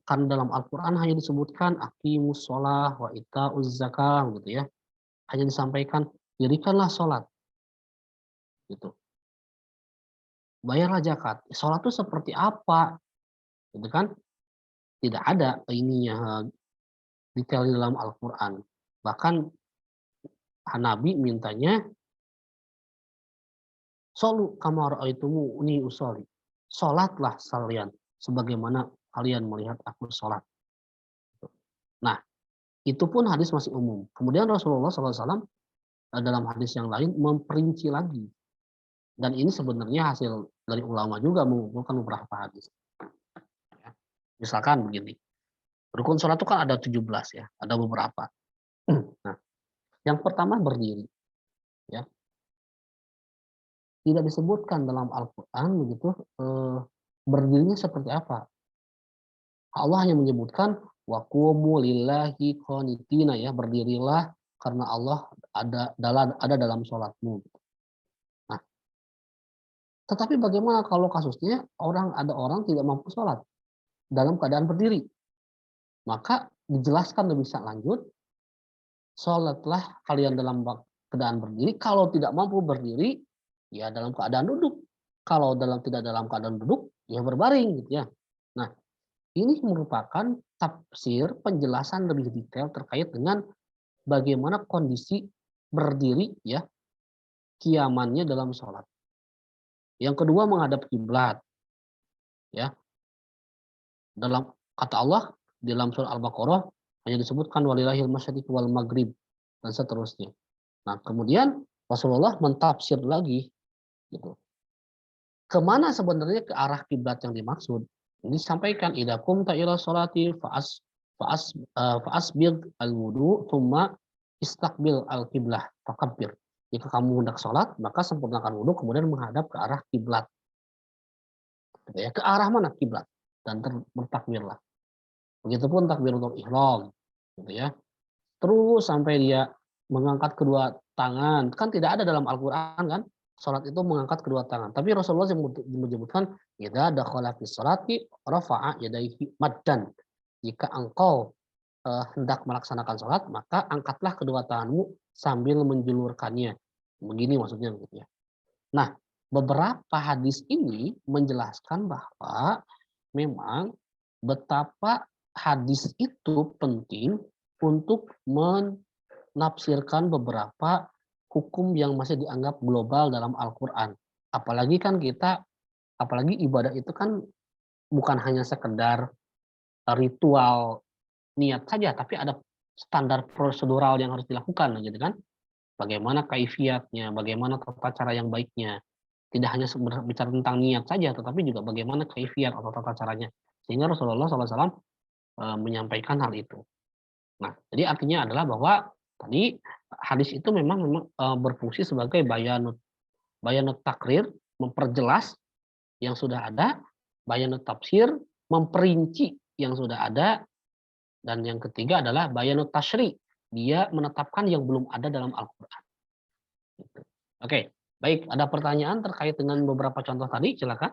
kan dalam Al-Qur'an hanya disebutkan aqimus sholah wa itauz zakah gitu ya. Hanya disampaikan dirikanlah sholat gitu. Bayarlah zakat. Sholat itu seperti apa? Gitu kan? Tidak ada ininya detail di dalam Al-Qur'an. Bahkan Nabi mintanya sholu kama ra'aitumuni usolli. Sholatlah kalian sebagaimana kalian melihat aku sholat. Nah, itu pun hadis masih umum. Kemudian Rasulullah SAW dalam hadis yang lain memperinci lagi. Dan ini sebenarnya hasil dari ulama juga mengumpulkan beberapa hadis. Misalkan begini, rukun sholat itu kan ada 17 ya, ada beberapa. Nah, yang pertama berdiri. Ya. Tidak disebutkan dalam Al-Quran begitu berdirinya seperti apa. Allah hanya menyebutkan waqumu lillahi qanitina ya, berdirilah karena Allah ada dalam sholatmu. Nah, tetapi bagaimana kalau kasusnya ada orang tidak mampu sholat dalam keadaan berdiri? Maka dijelaskan lebih lanjut, sholatlah kalian dalam keadaan berdiri. Kalau tidak mampu berdiri, ya dalam keadaan duduk. Kalau tidak dalam keadaan duduk, ya berbaring gitu ya. Nah, ini merupakan tafsir penjelasan lebih detail terkait dengan bagaimana kondisi berdiri ya kiamannya dalam sholat. Yang kedua menghadap kiblat ya. Dalam kata Allah dalam surah Al-Baqarah hanya disebutkan walillahil masyriq wal maghrib dan seterusnya. Nah, kemudian Rasulullah mentafsir lagi gitu. Kemana sebenarnya ke arah kiblat yang dimaksud? Ini disampaikan idza qumta ila sholati fa'asbir al-wudu tsumma istaqbil al-qiblah fakabbir. Jika kamu hendak sholat, maka sempurnakan wudhu kemudian menghadap ke arah kiblat. Gitu ya, ke arah mana kiblat dan bertakbirlah. Begitupun takbiratul ihram, gitu ya. Terus sampai dia mengangkat kedua tangan. Kan tidak ada dalam Al-Qur'an kan, salat itu mengangkat kedua tangan. Tapi Rasulullah menyebutkan idza dakhala fi sholati rafa'a yadayhi maddan. Jika engkau hendak melaksanakan salat, maka angkatlah kedua tanganmu sambil menjulurkannya. Begini maksudnya gitu ya. Nah, beberapa hadis ini menjelaskan bahwa memang betapa hadis itu penting untuk menafsirkan beberapa hukum yang masih dianggap global dalam Al-Quran. Apalagi ibadah itu kan bukan hanya sekedar ritual niat saja, tapi ada standar prosedural yang harus dilakukan, gitu kan? Bagaimana kaifiatnya, bagaimana tata cara yang baiknya. Tidak hanya bicara tentang niat saja, tetapi juga bagaimana kaifiat atau tata caranya. Sehingga Rasulullah SAW menyampaikan hal itu. Nah, jadi artinya adalah bahwa tadi hadis itu memang berfungsi sebagai bayanut takrir, memperjelas yang sudah ada, bayanut tafsir, memperinci yang sudah ada, dan yang ketiga adalah bayanut tasyri, dia menetapkan yang belum ada dalam Al-Quran. Gitu. Oke, baik. Ada pertanyaan terkait dengan beberapa contoh tadi? Silakan.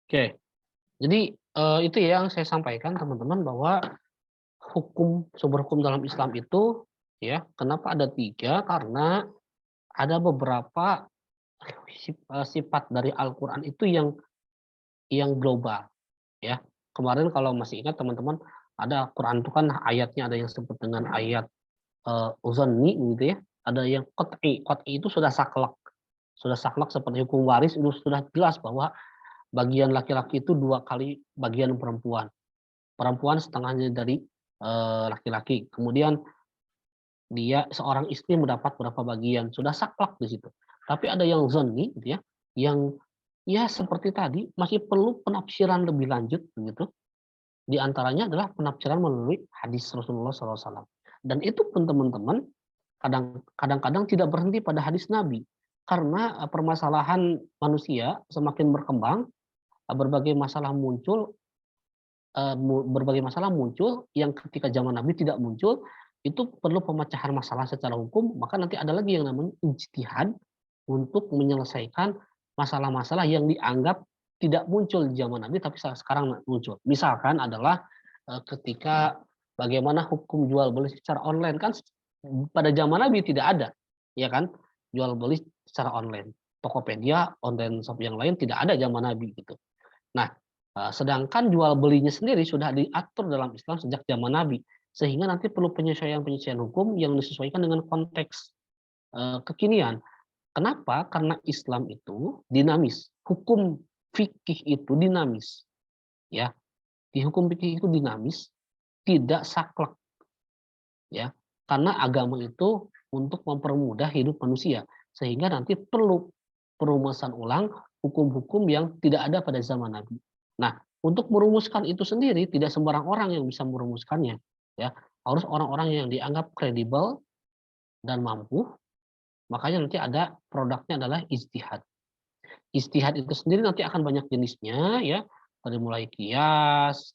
Oke, jadi itu ya yang saya sampaikan teman-teman bahwa sumber hukum dalam Islam itu ya kenapa ada 3? Karena ada beberapa sifat dari Al-Quran itu yang global ya. Kemarin kalau masih ingat teman-teman ada Quran itu kan ayatnya ada yang disebut dengan ayat uzanni gitu ya. Ada yang qat'i. Qat'i itu sudah saklek. Sudah saklek seperti hukum waris itu sudah jelas bahwa bagian laki-laki itu 2 kali bagian perempuan. Perempuan setengahnya dari laki-laki. Kemudian dia seorang istri mendapat berapa bagian, sudah saklek di situ. Tapi ada yang zonni gitu ya, yang ya seperti tadi masih perlu penafsiran lebih lanjut begitu. Di antaranya adalah penafsiran melalui hadis Rasulullah SAW. Dan itu pun teman-teman kadang-kadang tidak berhenti pada hadis Nabi. Karena permasalahan manusia semakin berkembang, berbagai masalah muncul yang ketika zaman Nabi tidak muncul, itu perlu pemecahan masalah secara hukum, maka nanti ada lagi yang namanya ijtihad untuk menyelesaikan masalah-masalah yang dianggap tidak muncul di zaman Nabi tapi sekarang muncul. Misalkan adalah ketika bagaimana hukum jual beli secara online kan pada zaman Nabi tidak ada, ya kan? Jual beli secara online. Tokopedia, online shop yang lain tidak ada zaman Nabi gitu. Nah, sedangkan jual belinya sendiri sudah diatur dalam Islam sejak zaman Nabi, sehingga nanti perlu penyesuaian hukum yang disesuaikan dengan konteks kekinian. Kenapa? Karena Islam itu dinamis, hukum fikih itu dinamis, ya. Di hukum fikih itu dinamis, tidak saklek, ya. Karena agama itu untuk mempermudah hidup manusia, sehingga nanti perlu perumusan ulang hukum-hukum yang tidak ada pada zaman Nabi. Nah, untuk merumuskan itu sendiri tidak sembarang orang yang bisa merumuskannya, ya. harus orang-orang yang dianggap kredibel dan mampu. Makanya nanti ada produknya adalah ijtihad. Ijtihad itu sendiri nanti akan banyak jenisnya ya, dari mulai qiyas,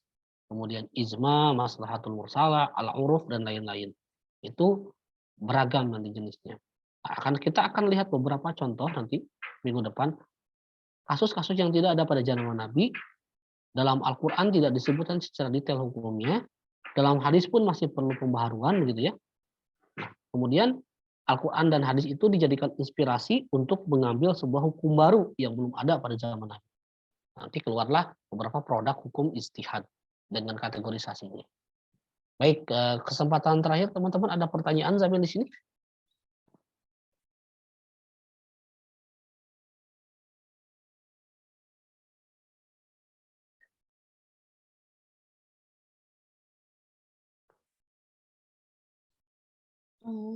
kemudian ijma, maslahatul mursalah, al-uruf dan lain-lain. Itu beragam nanti jenisnya. Kita akan lihat beberapa contoh nanti minggu depan kasus-kasus yang tidak ada pada zaman Nabi. Dalam Al-Qur'an tidak disebutkan secara detail hukumnya, dalam hadis pun masih perlu pembaharuan begitu ya. Kemudian Al-Quran dan hadis itu dijadikan inspirasi untuk mengambil sebuah hukum baru yang belum ada pada zaman Nabi. Nanti keluarlah beberapa produk hukum ijtihad dengan kategorisasinya. Baik, kesempatan terakhir teman-teman, ada pertanyaan sampai di sini?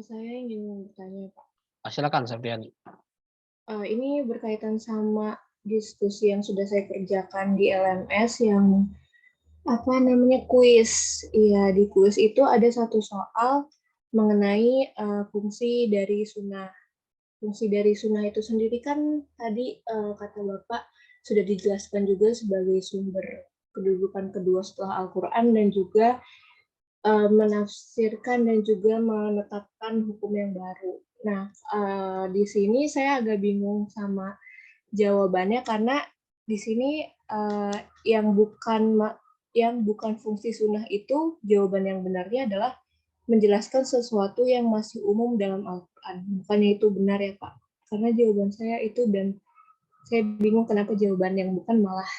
Saya ingin bertanya, Pak. Silakan, Septiani. Ini berkaitan sama diskusi yang sudah saya kerjakan di LMS yang apa namanya kuis. Iya, di kuis itu ada satu soal mengenai fungsi dari sunnah. Fungsi dari sunnah itu sendiri kan tadi kata Bapak sudah dijelaskan juga sebagai sumber kedudukan kedua setelah Al-Quran dan juga menafsirkan dan juga menetapkan hukum yang baru. Nah, di sini saya agak bingung sama jawabannya karena di sini yang bukan fungsi sunnah itu jawaban yang benarnya adalah menjelaskan sesuatu yang masih umum dalam Al-Quran. Bukannya itu benar ya Pak? Karena jawaban saya itu dan saya bingung kenapa jawaban yang bukan malah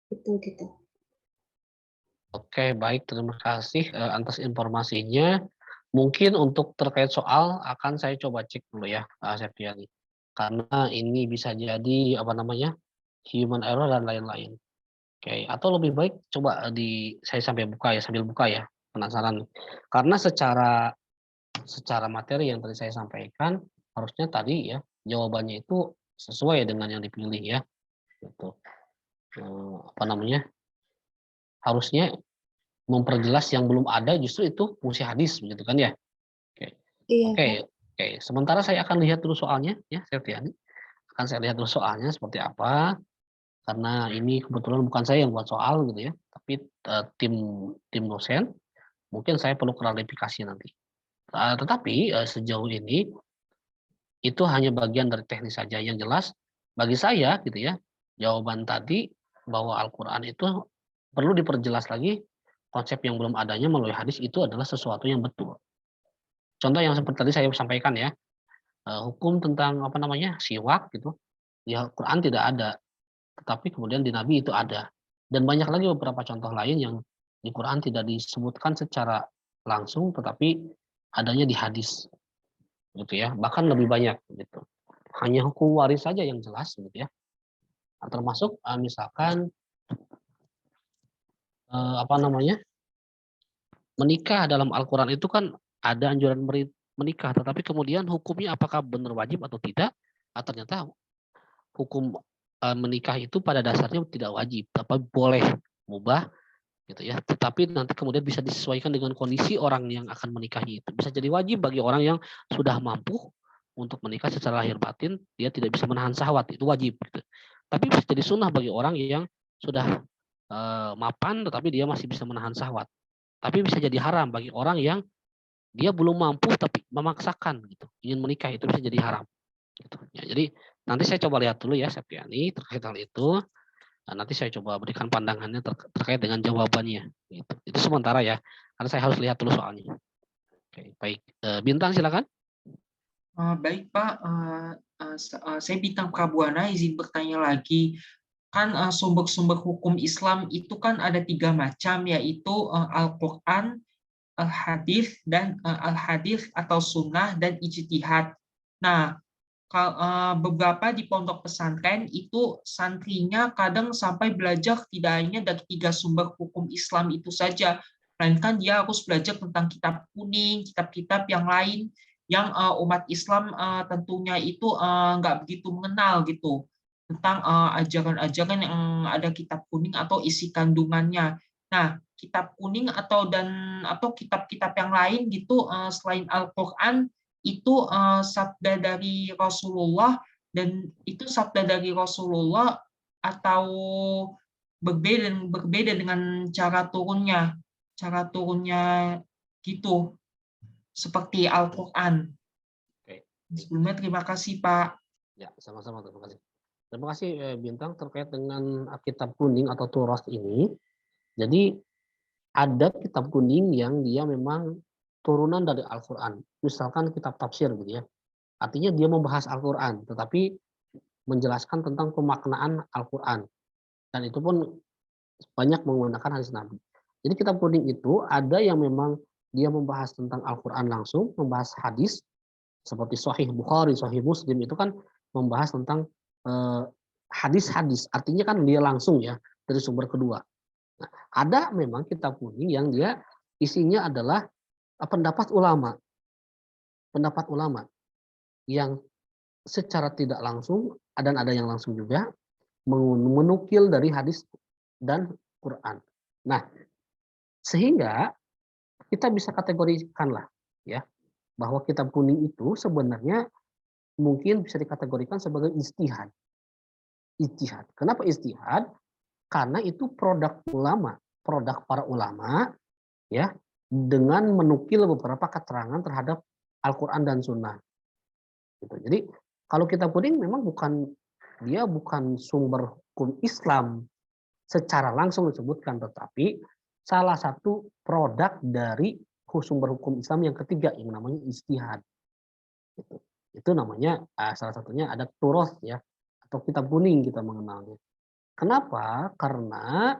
itu gitu. Oke, baik, terima kasih atas informasinya. Mungkin untuk terkait soal akan saya coba cek dulu ya, Septiani. Karena ini bisa jadi apa namanya, human error dan lain-lain. Oke, atau lebih baik coba saya sambil buka ya, penasaran. Karena secara materi yang tadi saya sampaikan, harusnya tadi ya jawabannya itu sesuai dengan yang dipilih ya. Gitu. Apa namanya? Harusnya memperjelas yang belum ada justru itu fungsi hadis begitu kan ya. Oke. Iya, Oke, Pak. oke. Sementara saya akan lihat dulu soalnya ya, Septiani. Akan saya lihat dulu soalnya seperti apa. Karena ini kebetulan bukan saya yang buat soal gitu ya, tapi tim tim dosen. Mungkin saya perlu klarifikasi nanti. Tetapi sejauh ini itu hanya bagian dari teknis saja. Yang jelas bagi saya gitu ya, jawaban tadi bahwa Al-Qur'an itu perlu diperjelas lagi, konsep yang belum adanya melalui hadis itu adalah sesuatu yang betul. Contoh yang seperti tadi saya sampaikan ya, hukum tentang apa namanya, siwak gitu, di Al-Qur'an tidak ada, tetapi kemudian di Nabi itu ada. Dan banyak lagi beberapa contoh lain yang di Quran tidak disebutkan secara langsung, tetapi adanya di hadis, gitu ya. Bahkan lebih banyak, gitu. Hanya hukum waris saja yang jelas, gitu ya. Termasuk misalkan apa namanya, menikah dalam Al-Quran itu kan ada anjuran menikah, tetapi kemudian hukumnya apakah benar wajib atau tidak? Ternyata hukum menikah itu pada dasarnya tidak wajib, tapi boleh mubah gitu ya. Tetapi nanti kemudian bisa disesuaikan dengan kondisi orang yang akan menikahi itu. Bisa jadi wajib bagi orang yang sudah mampu untuk menikah secara lahir batin, dia tidak bisa menahan syahwat, itu wajib gitu. Tapi bisa jadi sunnah bagi orang yang sudah mapan tetapi dia masih bisa menahan syahwat. Tapi bisa jadi haram bagi orang yang dia belum mampu tapi memaksakan gitu, ingin menikah, itu bisa jadi haram gitu. Ya, jadi nanti saya coba lihat dulu ya Septiani terkait hal itu. Nah, nanti saya coba berikan pandangannya terkait dengan jawabannya. Gitu. Itu sementara ya, karena saya harus lihat dulu soalnya. Oke, baik. Bintang silakan. Baik Pak, saya Bintang Prabuana izin bertanya lagi. Kan sumber-sumber hukum Islam itu kan ada 3 macam, yaitu Al-Quran, Al-Hadis, dan Al-Hadis atau Sunnah dan Ijtihad. Nah, beberapa di pondok pesantren itu santrinya kadang sampai belajar tidak hanya dari 3 sumber hukum Islam itu saja, melainkan dia harus belajar tentang kitab kuning, kitab-kitab yang lain yang umat Islam tentunya itu nggak begitu mengenal gitu tentang ajaran-ajaran yang ada kitab kuning atau isi kandungannya. Nah, kitab kuning atau kitab-kitab yang lain gitu selain Al-Qur'an itu sabda dari Rasulullah, dan itu sabda dari Rasulullah atau berbeda dengan cara turunnya gitu seperti Al-Qur'an. Oke. Sebelumnya terima kasih Pak. Ya, sama-sama. Terima kasih. Terima kasih Bintang terkait dengan kitab kuning atau Turas ini. Jadi ada kitab kuning yang dia memang turunan dari Al-Qur'an. Misalkan kitab tafsir gitu ya. Artinya dia membahas Al-Qur'an, tetapi menjelaskan tentang pemaknaan Al-Qur'an. Dan itu pun banyak menggunakan hadis Nabi. Jadi kitab kuning itu ada yang memang dia membahas tentang Al-Qur'an langsung, membahas hadis seperti Sahih Bukhari, Sahih Muslim itu kan membahas tentang hadis-hadis. Artinya kan dia langsung ya dari sumber kedua. Nah, ada memang kitab kuning yang dia isinya adalah pendapat ulama yang secara tidak langsung dan ada yang langsung juga menukil dari hadis dan Quran. Nah, sehingga kita bisa kategorikan lah ya bahwa kitab kuning itu sebenarnya mungkin bisa dikategorikan sebagai ijtihad. Ijtihad. Kenapa ijtihad? Karena itu produk ulama, produk para ulama ya dengan menukil beberapa keterangan terhadap Al-Qur'an dan Sunnah. Gitu. Jadi kalau kitab kuning memang bukan sumber hukum Islam secara langsung disebutkan, tetapi salah satu produk dari sumber hukum Islam yang ketiga yang namanya ijtihad. Gitu. Itu namanya salah satunya ada turos ya atau kitab kuning kita mengenalnya. Kenapa? Karena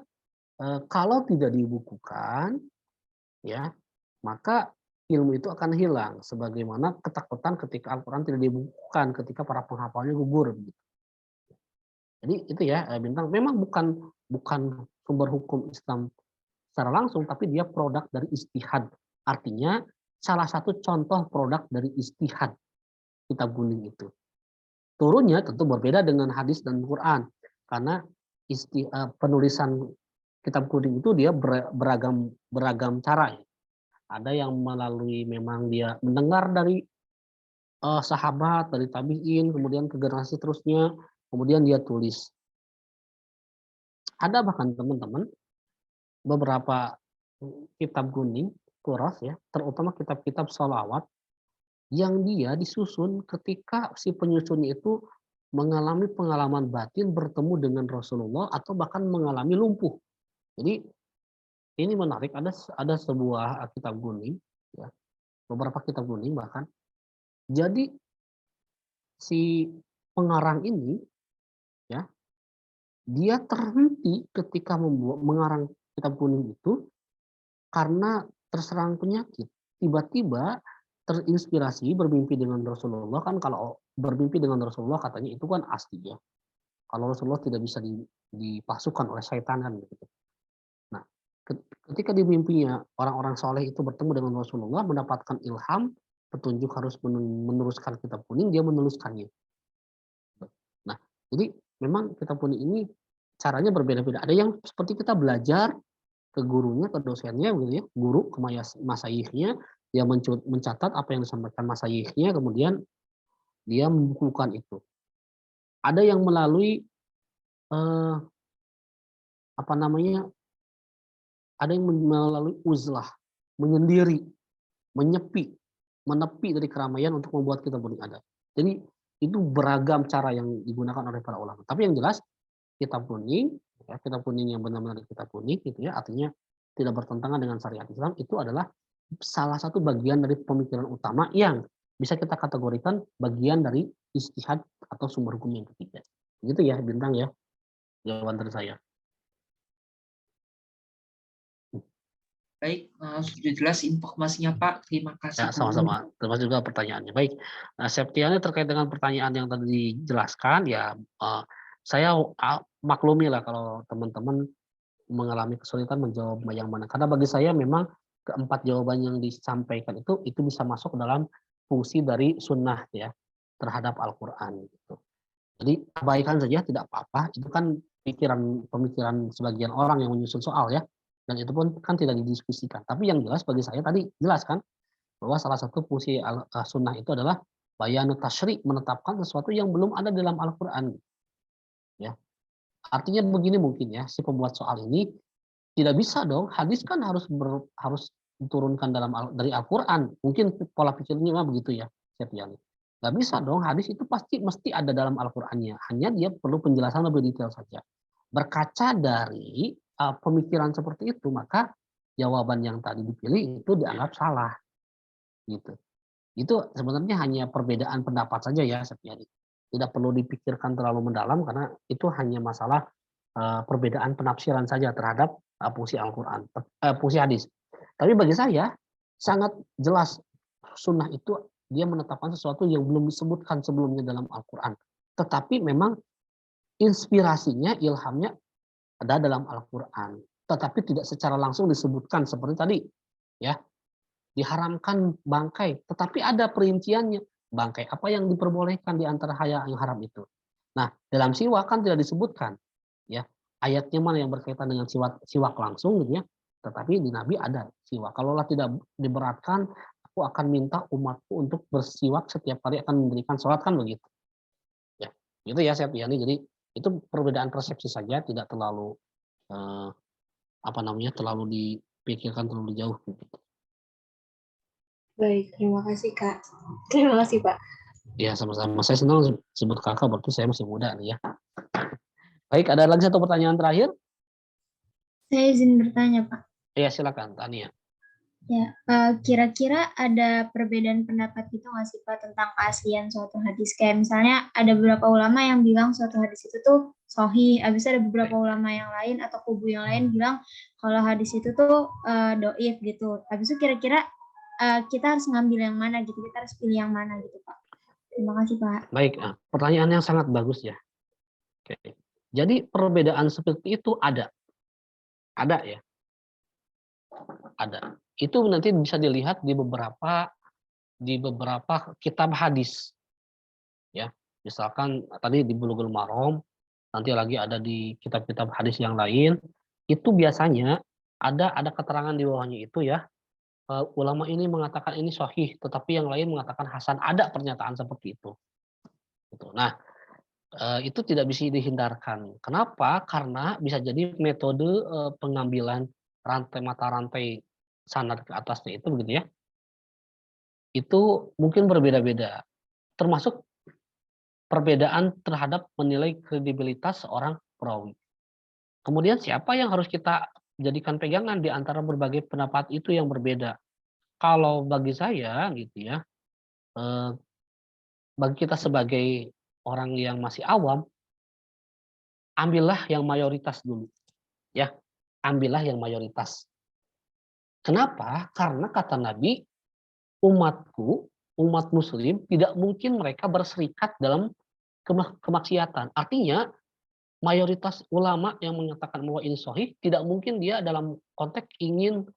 kalau tidak dibukukan ya maka ilmu itu akan hilang sebagaimana ketakutan ketika Al-Qur'an tidak dibukukan ketika para penghafalnya gugur gitu. Jadi itu ya Bintang memang bukan sumber hukum Islam secara langsung tapi dia produk dari ijtihad. Artinya salah satu contoh produk dari ijtihad kitab kuning itu. Turunnya tentu berbeda dengan hadis dan Quran karena penulisan kitab kuning itu dia beragam cara ya. Ada yang melalui memang dia mendengar dari sahabat, dari tabi'in, kemudian ke generasi terusnya, kemudian dia tulis. Ada bahkan teman-teman beberapa kitab kuning, turas ya, terutama kitab-kitab sholawat yang dia disusun ketika si penyusunnya itu mengalami pengalaman batin bertemu dengan Rasulullah atau bahkan mengalami lumpuh. Jadi ini menarik, ada sebuah kitab kuning, ya, beberapa kitab kuning bahkan. Jadi si pengarang ini, ya, dia terhenti ketika mengarang kitab kuning itu karena terserang penyakit. Tiba-tiba terinspirasi bermimpi dengan Rasulullah, kan kalau bermimpi dengan Rasulullah katanya itu kan asli ya. Kalau Rasulullah tidak bisa dipasukan oleh syaitan kan gitu. Nah, ketika di mimpinya orang-orang soleh itu bertemu dengan Rasulullah mendapatkan ilham, petunjuk harus meneruskan kitab kuning, dia menuliskannya. Nah, jadi memang kitab kuning ini caranya berbeda-beda. Ada yang seperti kita belajar ke gurunya, ke dosennya, gitu ya, guru ke masayikhnya, dia mencatat apa yang disampaikan masayikhnya, kemudian dia membukukan itu. Ada yang melalui apa namanya? Ada yang melalui uzlah, menyendiri, menyepi, menepi dari keramaian untuk membuat kitab kuning ada. Jadi itu beragam cara yang digunakan oleh para ulama. Tapi yang jelas kitab kuning, ya, kitab kuning yang benar-benar kitab kuning, gitu ya, artinya tidak bertentangan dengan syariat Islam, itu adalah salah satu bagian dari pemikiran utama yang bisa kita kategorikan bagian dari ijtihad atau sumber hukum yang ketiga. Gitu ya, Bintang ya, jawaban dari saya. Baik, sudah jelas informasinya Pak. Terima kasih. Ya, sama-sama. Termasuk juga pertanyaannya. Baik, Septiani terkait dengan pertanyaan yang tadi dijelaskan, ya saya maklumi lah kalau teman-teman mengalami kesulitan menjawab yang mana. Karena bagi saya memang keempat jawaban yang disampaikan itu bisa masuk dalam fungsi dari sunnah ya terhadap Al-Quran. Gitu. Jadi abaikan saja tidak apa-apa. Itu kan pemikiran sebagian orang yang menyusun soal ya. Dan itu pun kan tidak didiskusikan. Tapi yang jelas bagi saya tadi jelas kan bahwa salah satu fungsi sunnah itu adalah bayanu tasyri', menetapkan sesuatu yang belum ada dalam Al-Qur'an, ya. Artinya begini mungkin ya, si pembuat soal ini tidak bisa dong, hadis kan harus diturunkan dari Al-Qur'an. Mungkin pola pikirnya memang begitu ya, Septiani. Nggak bisa dong, hadis itu pasti mesti ada dalam Al-Qur'annya. Hanya dia perlu penjelasan lebih detail saja. Berkaca dari pemikiran seperti itu, maka jawaban yang tadi dipilih itu dianggap salah, gitu. Itu sebenarnya hanya perbedaan pendapat saja ya, Septiani. Tidak perlu dipikirkan terlalu mendalam karena itu hanya masalah perbedaan penafsiran saja terhadap fungsi Al-Qur'an, fungsi hadis. Tapi bagi saya sangat jelas sunnah itu dia menetapkan sesuatu yang belum disebutkan sebelumnya dalam Al-Qur'an. Tetapi memang inspirasinya, ilhamnya ada dalam Al-Qur'an. Tetapi tidak secara langsung disebutkan seperti tadi, ya. Diharamkan bangkai, tetapi ada perinciannya. Bangkai apa yang diperbolehkan di antara hal yang haram itu. Nah, dalam siwak kan tidak disebutkan, ya. Ayatnya mana yang berkaitan dengan siwak langsung gitu ya. Tetapi di Nabi ada siwak. Kalaulah tidak diberatkan, aku akan minta umatku untuk bersiwak setiap kali akan mendirikan sholat, kan begitu. Ya, gitu ya Septiani. Jadi itu perbedaan persepsi saja, tidak terlalu terlalu dipikirkan terlalu jauh gitu. Baik, terima kasih Kak. Terima kasih Pak. Ya, sama-sama. Saya senang sebut kakak, berarti saya masih muda nih ya. Baik, ada lagi satu pertanyaan terakhir? Saya izin bertanya, Pak. Ya, silakan, Tania. Ya, kira-kira ada perbedaan pendapat gitu nggak sih Pak tentang keaslian suatu hadis? Kayak misalnya ada beberapa ulama yang bilang suatu hadis itu tuh sahih, habis ada beberapa ulama yang lain atau kubu yang lain bilang kalau hadis itu tuh doif gitu. Habis itu kira-kira kita harus ngambil yang mana gitu, kita harus pilih yang mana gitu Pak. Terima kasih Pak. Baik, pertanyaan yang sangat bagus ya. Oke. Jadi perbedaan seperti itu ada ya. Ada. Itu nanti bisa dilihat di beberapa kitab hadis. Ya, misalkan tadi di Bulughul Maram, nanti lagi ada di kitab-kitab hadis yang lain, itu biasanya ada keterangan di bawahnya itu ya. Ulama ini mengatakan ini sahih, tetapi yang lain mengatakan hasan. Ada pernyataan seperti itu. Nah, itu tidak bisa dihindarkan. Kenapa? Karena bisa jadi metode pengambilan mata rantai sanad ke atasnya itu begitu ya. Itu mungkin berbeda-beda. Termasuk perbedaan terhadap menilai kredibilitas seorang perawi. Kemudian siapa yang harus kita jadikan pegangan di antara berbagai pendapat itu yang berbeda? Kalau bagi saya gitu ya, bagi kita sebagai orang yang masih awam, ambillah yang mayoritas dulu. Ya, ambillah yang mayoritas. Kenapa? Karena kata Nabi, umatku, umat muslim, tidak mungkin mereka berserikat dalam kemaksiatan. Artinya, mayoritas ulama yang menyatakan bahwa ini sahih, tidak mungkin dia dalam konteks ingin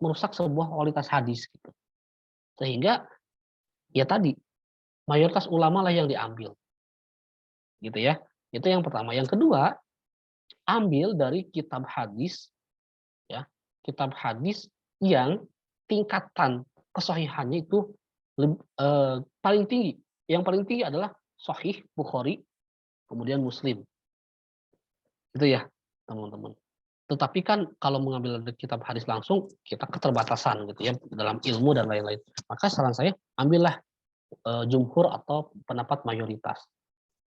merusak sebuah kualitas hadis. Gitu. Sehingga, ya tadi, mayoritas ulama lah yang diambil. Gitu ya. Itu yang pertama. Yang kedua, ambil dari kitab hadis, ya, kitab hadis yang tingkatan kesahihannya itu paling tinggi. Yang paling tinggi adalah Sahih Bukhari, kemudian Muslim. Itu ya, teman-teman. Tetapi kan kalau mengambil dari kitab hadis langsung, kita keterbatasan gitu ya dalam ilmu dan lain-lain. Maka saran saya, ambillah jumhur atau pendapat mayoritas.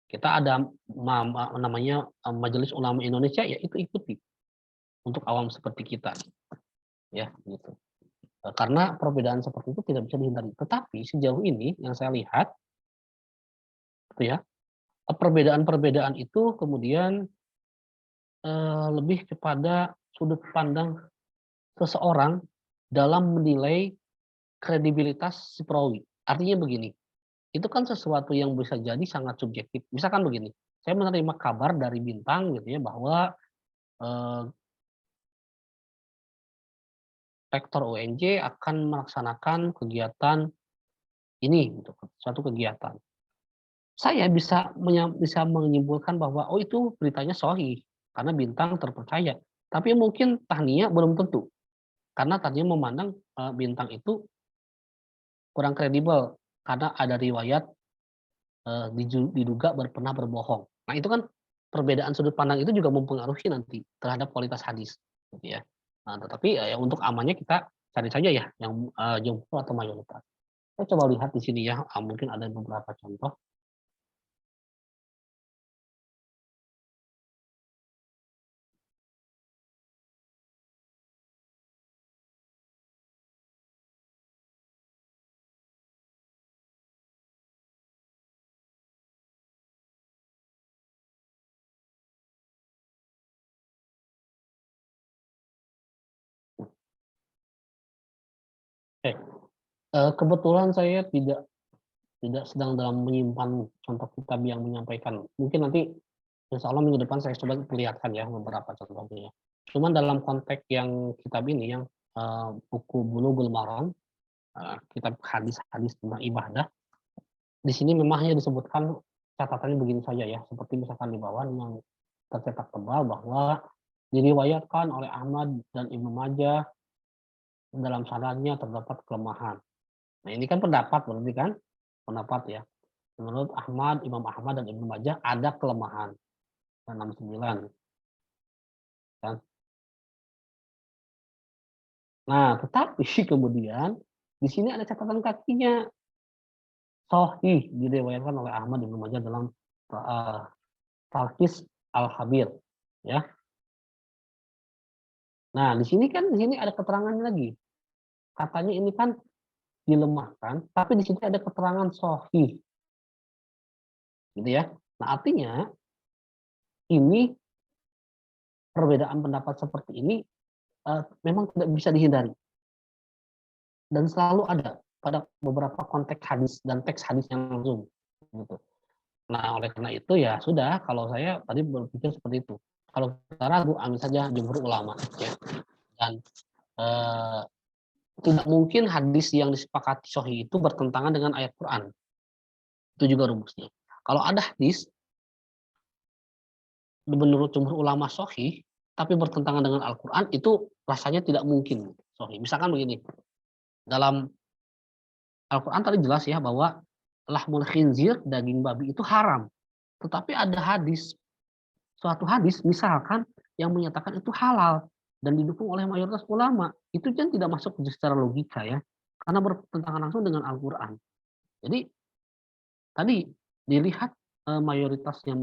Kita ada namanya Majelis Ulama Indonesia, ya itu ikuti untuk awam seperti kita, ya gitu. Karena perbedaan seperti itu tidak bisa dihindari. Tetapi sejauh ini yang saya lihat, itu ya, perbedaan-perbedaan itu kemudian lebih kepada sudut pandang seseorang dalam menilai kredibilitas si perawi. Artinya begini, itu kan sesuatu yang bisa jadi sangat subjektif. Misalkan begini, saya menerima kabar dari Bintang gitu ya bahwa rektor UNJ akan melaksanakan kegiatan ini, gitu, suatu kegiatan. Saya bisa menyimpulkan bahwa oh itu beritanya sahih karena Bintang terpercaya. Tapi mungkin tahniah belum tentu. Karena tadinya memandang bintang itu kurang kredibel karena ada riwayat diduga pernah berbohong. Nah itu kan perbedaan sudut pandang itu juga mempengaruhi nanti terhadap kualitas hadis, gitu ya. Nah, tetapi ya untuk amannya kita cari saja ya yang jumhur atau mayoritas. Saya coba lihat di sini ya, mungkin ada beberapa contoh. Oke, kebetulan saya tidak sedang dalam menyimpan contoh kitab yang menyampaikan. Mungkin nanti insya Allah minggu depan saya coba perlihatkan ya beberapa contohnya. Cuman dalam konteks yang kitab ini yang buku Bulughul Maram, kitab hadis-hadis tentang ibadah, di sini memang hanya disebutkan catatannya begini saja ya, seperti misalkan di bawah yang tercetak tebal bahwa diriwayatkan oleh Ahmad dan Ibnu Majah dalam sanadnya terdapat kelemahan. Nah ini kan pendapat berarti kan pendapat ya. Menurut Ahmad, Imam Ahmad dan Ibnu Majah ada kelemahan. 69 kan. Nah, tetapi kemudian di sini ada catatan kakinya. Sahih diriwayatkan oleh Ahmad Ibnu Majah dalam Talqis Al-Habir ya. Nah, di sini ada keterangan lagi. Katanya ini kan dilemahkan, tapi di sini ada keterangan sahih. Gitu ya. Nah, artinya ini perbedaan pendapat seperti ini memang tidak bisa dihindari. Dan selalu ada pada beberapa konteks hadis dan teks hadis yang langsung gitu. Nah, oleh karena itu ya sudah, kalau saya tadi berpikir seperti itu. Kalau kita ragu, ambil saja jumhur ulama ya. Dan tidak mungkin hadis yang disepakati sahih itu bertentangan dengan ayat Quran. Itu juga rumusnya. Kalau ada hadis menurut jumhur ulama sahih tapi bertentangan dengan Al-Qur'an, itu rasanya tidak mungkin sahih. Misalkan begini. Dalam Al-Quran tadi jelas ya bahwa lahmul khinzir, daging babi itu haram. Tetapi ada hadis, suatu hadis misalkan yang menyatakan itu halal dan didukung oleh mayoritas ulama. Itu kan tidak masuk secara logika ya. Karena bertentangan langsung dengan Al-Quran. Jadi tadi dilihat mayoritas yang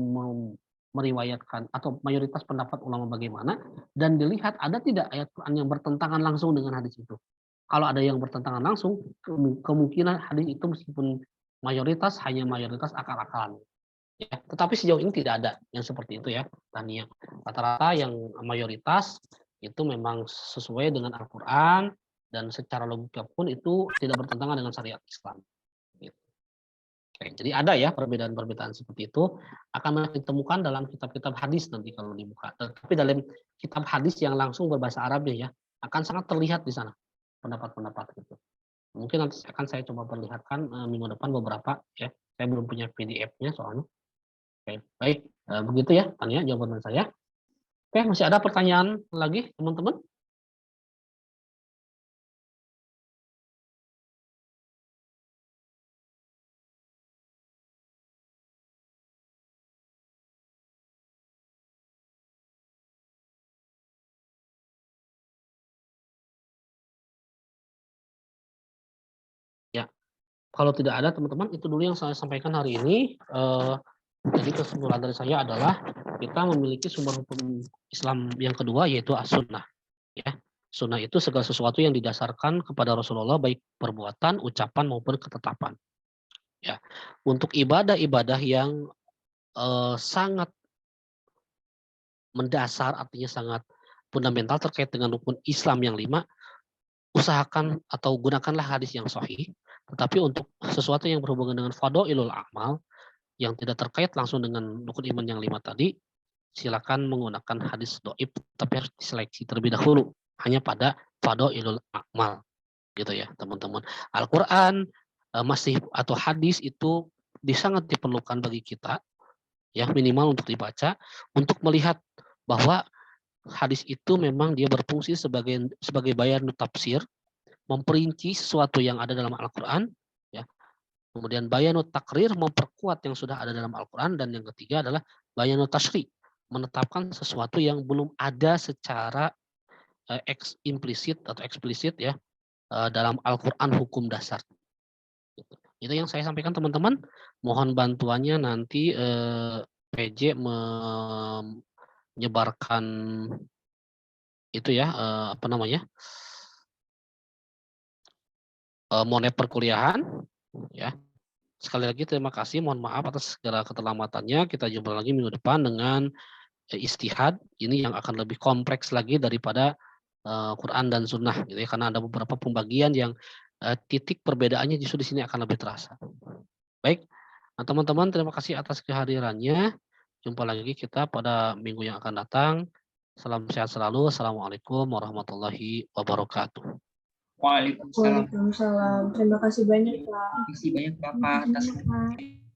meriwayatkan atau mayoritas pendapat ulama bagaimana dan dilihat ada tidak ayat Quran yang bertentangan langsung dengan hadis itu. Kalau ada yang bertentangan langsung, kemungkinan hadis itu meskipun mayoritas hanya mayoritas akal-akalan. Ya, tetapi sejauh ini tidak ada yang seperti itu ya, Tania. Rata-rata yang mayoritas itu memang sesuai dengan Al-Quran dan secara logika pun itu tidak bertentangan dengan syariat Islam. Gitu. Oke, jadi ada ya perbedaan-perbedaan seperti itu akan ditemukan dalam kitab-kitab hadis nanti kalau dibuka. Tapi dalam kitab hadis yang langsung berbahasa Arabnya ya akan sangat terlihat di sana pendapat-pendapat itu. Mungkin nanti akan saya coba perlihatkan minggu depan beberapa ya. Saya belum punya PDF-nya soalnya. Oke, baik. Begitu ya, Tania jawaban saya. Oke, masih ada pertanyaan lagi, teman-teman? Ya, kalau tidak ada teman-teman, itu dulu yang saya sampaikan hari ini. Jadi kesimpulan dari saya adalah kita memiliki sumber hukum Islam yang kedua yaitu as-sunnah. Ya, sunnah itu segala sesuatu yang didasarkan kepada Rasulullah baik perbuatan, ucapan maupun ketetapan. Ya, untuk ibadah-ibadah yang sangat mendasar, artinya sangat fundamental terkait dengan rukun Islam yang 5, usahakan atau gunakanlah hadis yang sahih. Tetapi untuk sesuatu yang berhubungan dengan fadhailul amal yang tidak terkait langsung dengan rukun iman yang 5 tadi, silakan menggunakan hadis dhaif, tapi harus diseleksi terlebih dahulu hanya pada fadhailul amal gitu ya, teman-teman. Al-Qur'an masih atau hadis itu sangat diperlukan bagi kita ya, minimal untuk dibaca untuk melihat bahwa hadis itu memang dia berfungsi sebagai bayan tafsir, memperinci sesuatu yang ada dalam Al-Qur'an, ya. Kemudian bayanut takrir, memperkuat yang sudah ada dalam Al-Qur'an, dan yang ketiga adalah bayanut tasyri', menetapkan sesuatu yang belum ada secara implisit atau eksplisit ya dalam Al-Qur'an hukum dasar. Gitu. Itu yang saya sampaikan teman-teman. Mohon bantuannya nanti PJ menyebarkan itu ya apa namanya monet perkuliahan ya. Sekali lagi terima kasih, mohon maaf atas segala keterlambatannya. Kita jumpa lagi minggu depan dengan istihad ini yang akan lebih kompleks lagi daripada Quran dan Sunnah gitu ya, karena ada beberapa pembagian yang titik perbedaannya justru di sini akan lebih terasa. Baik, nah, teman-teman terima kasih atas kehadirannya. Jumpa lagi kita pada minggu yang akan datang. Salam sehat selalu. Assalamualaikum warahmatullahi wabarakatuh. Waalaikumsalam. Waalaikumsalam. Terima kasih banyak, Pak. Terima kasih banyak Bapak atas Terima kasih, Pak.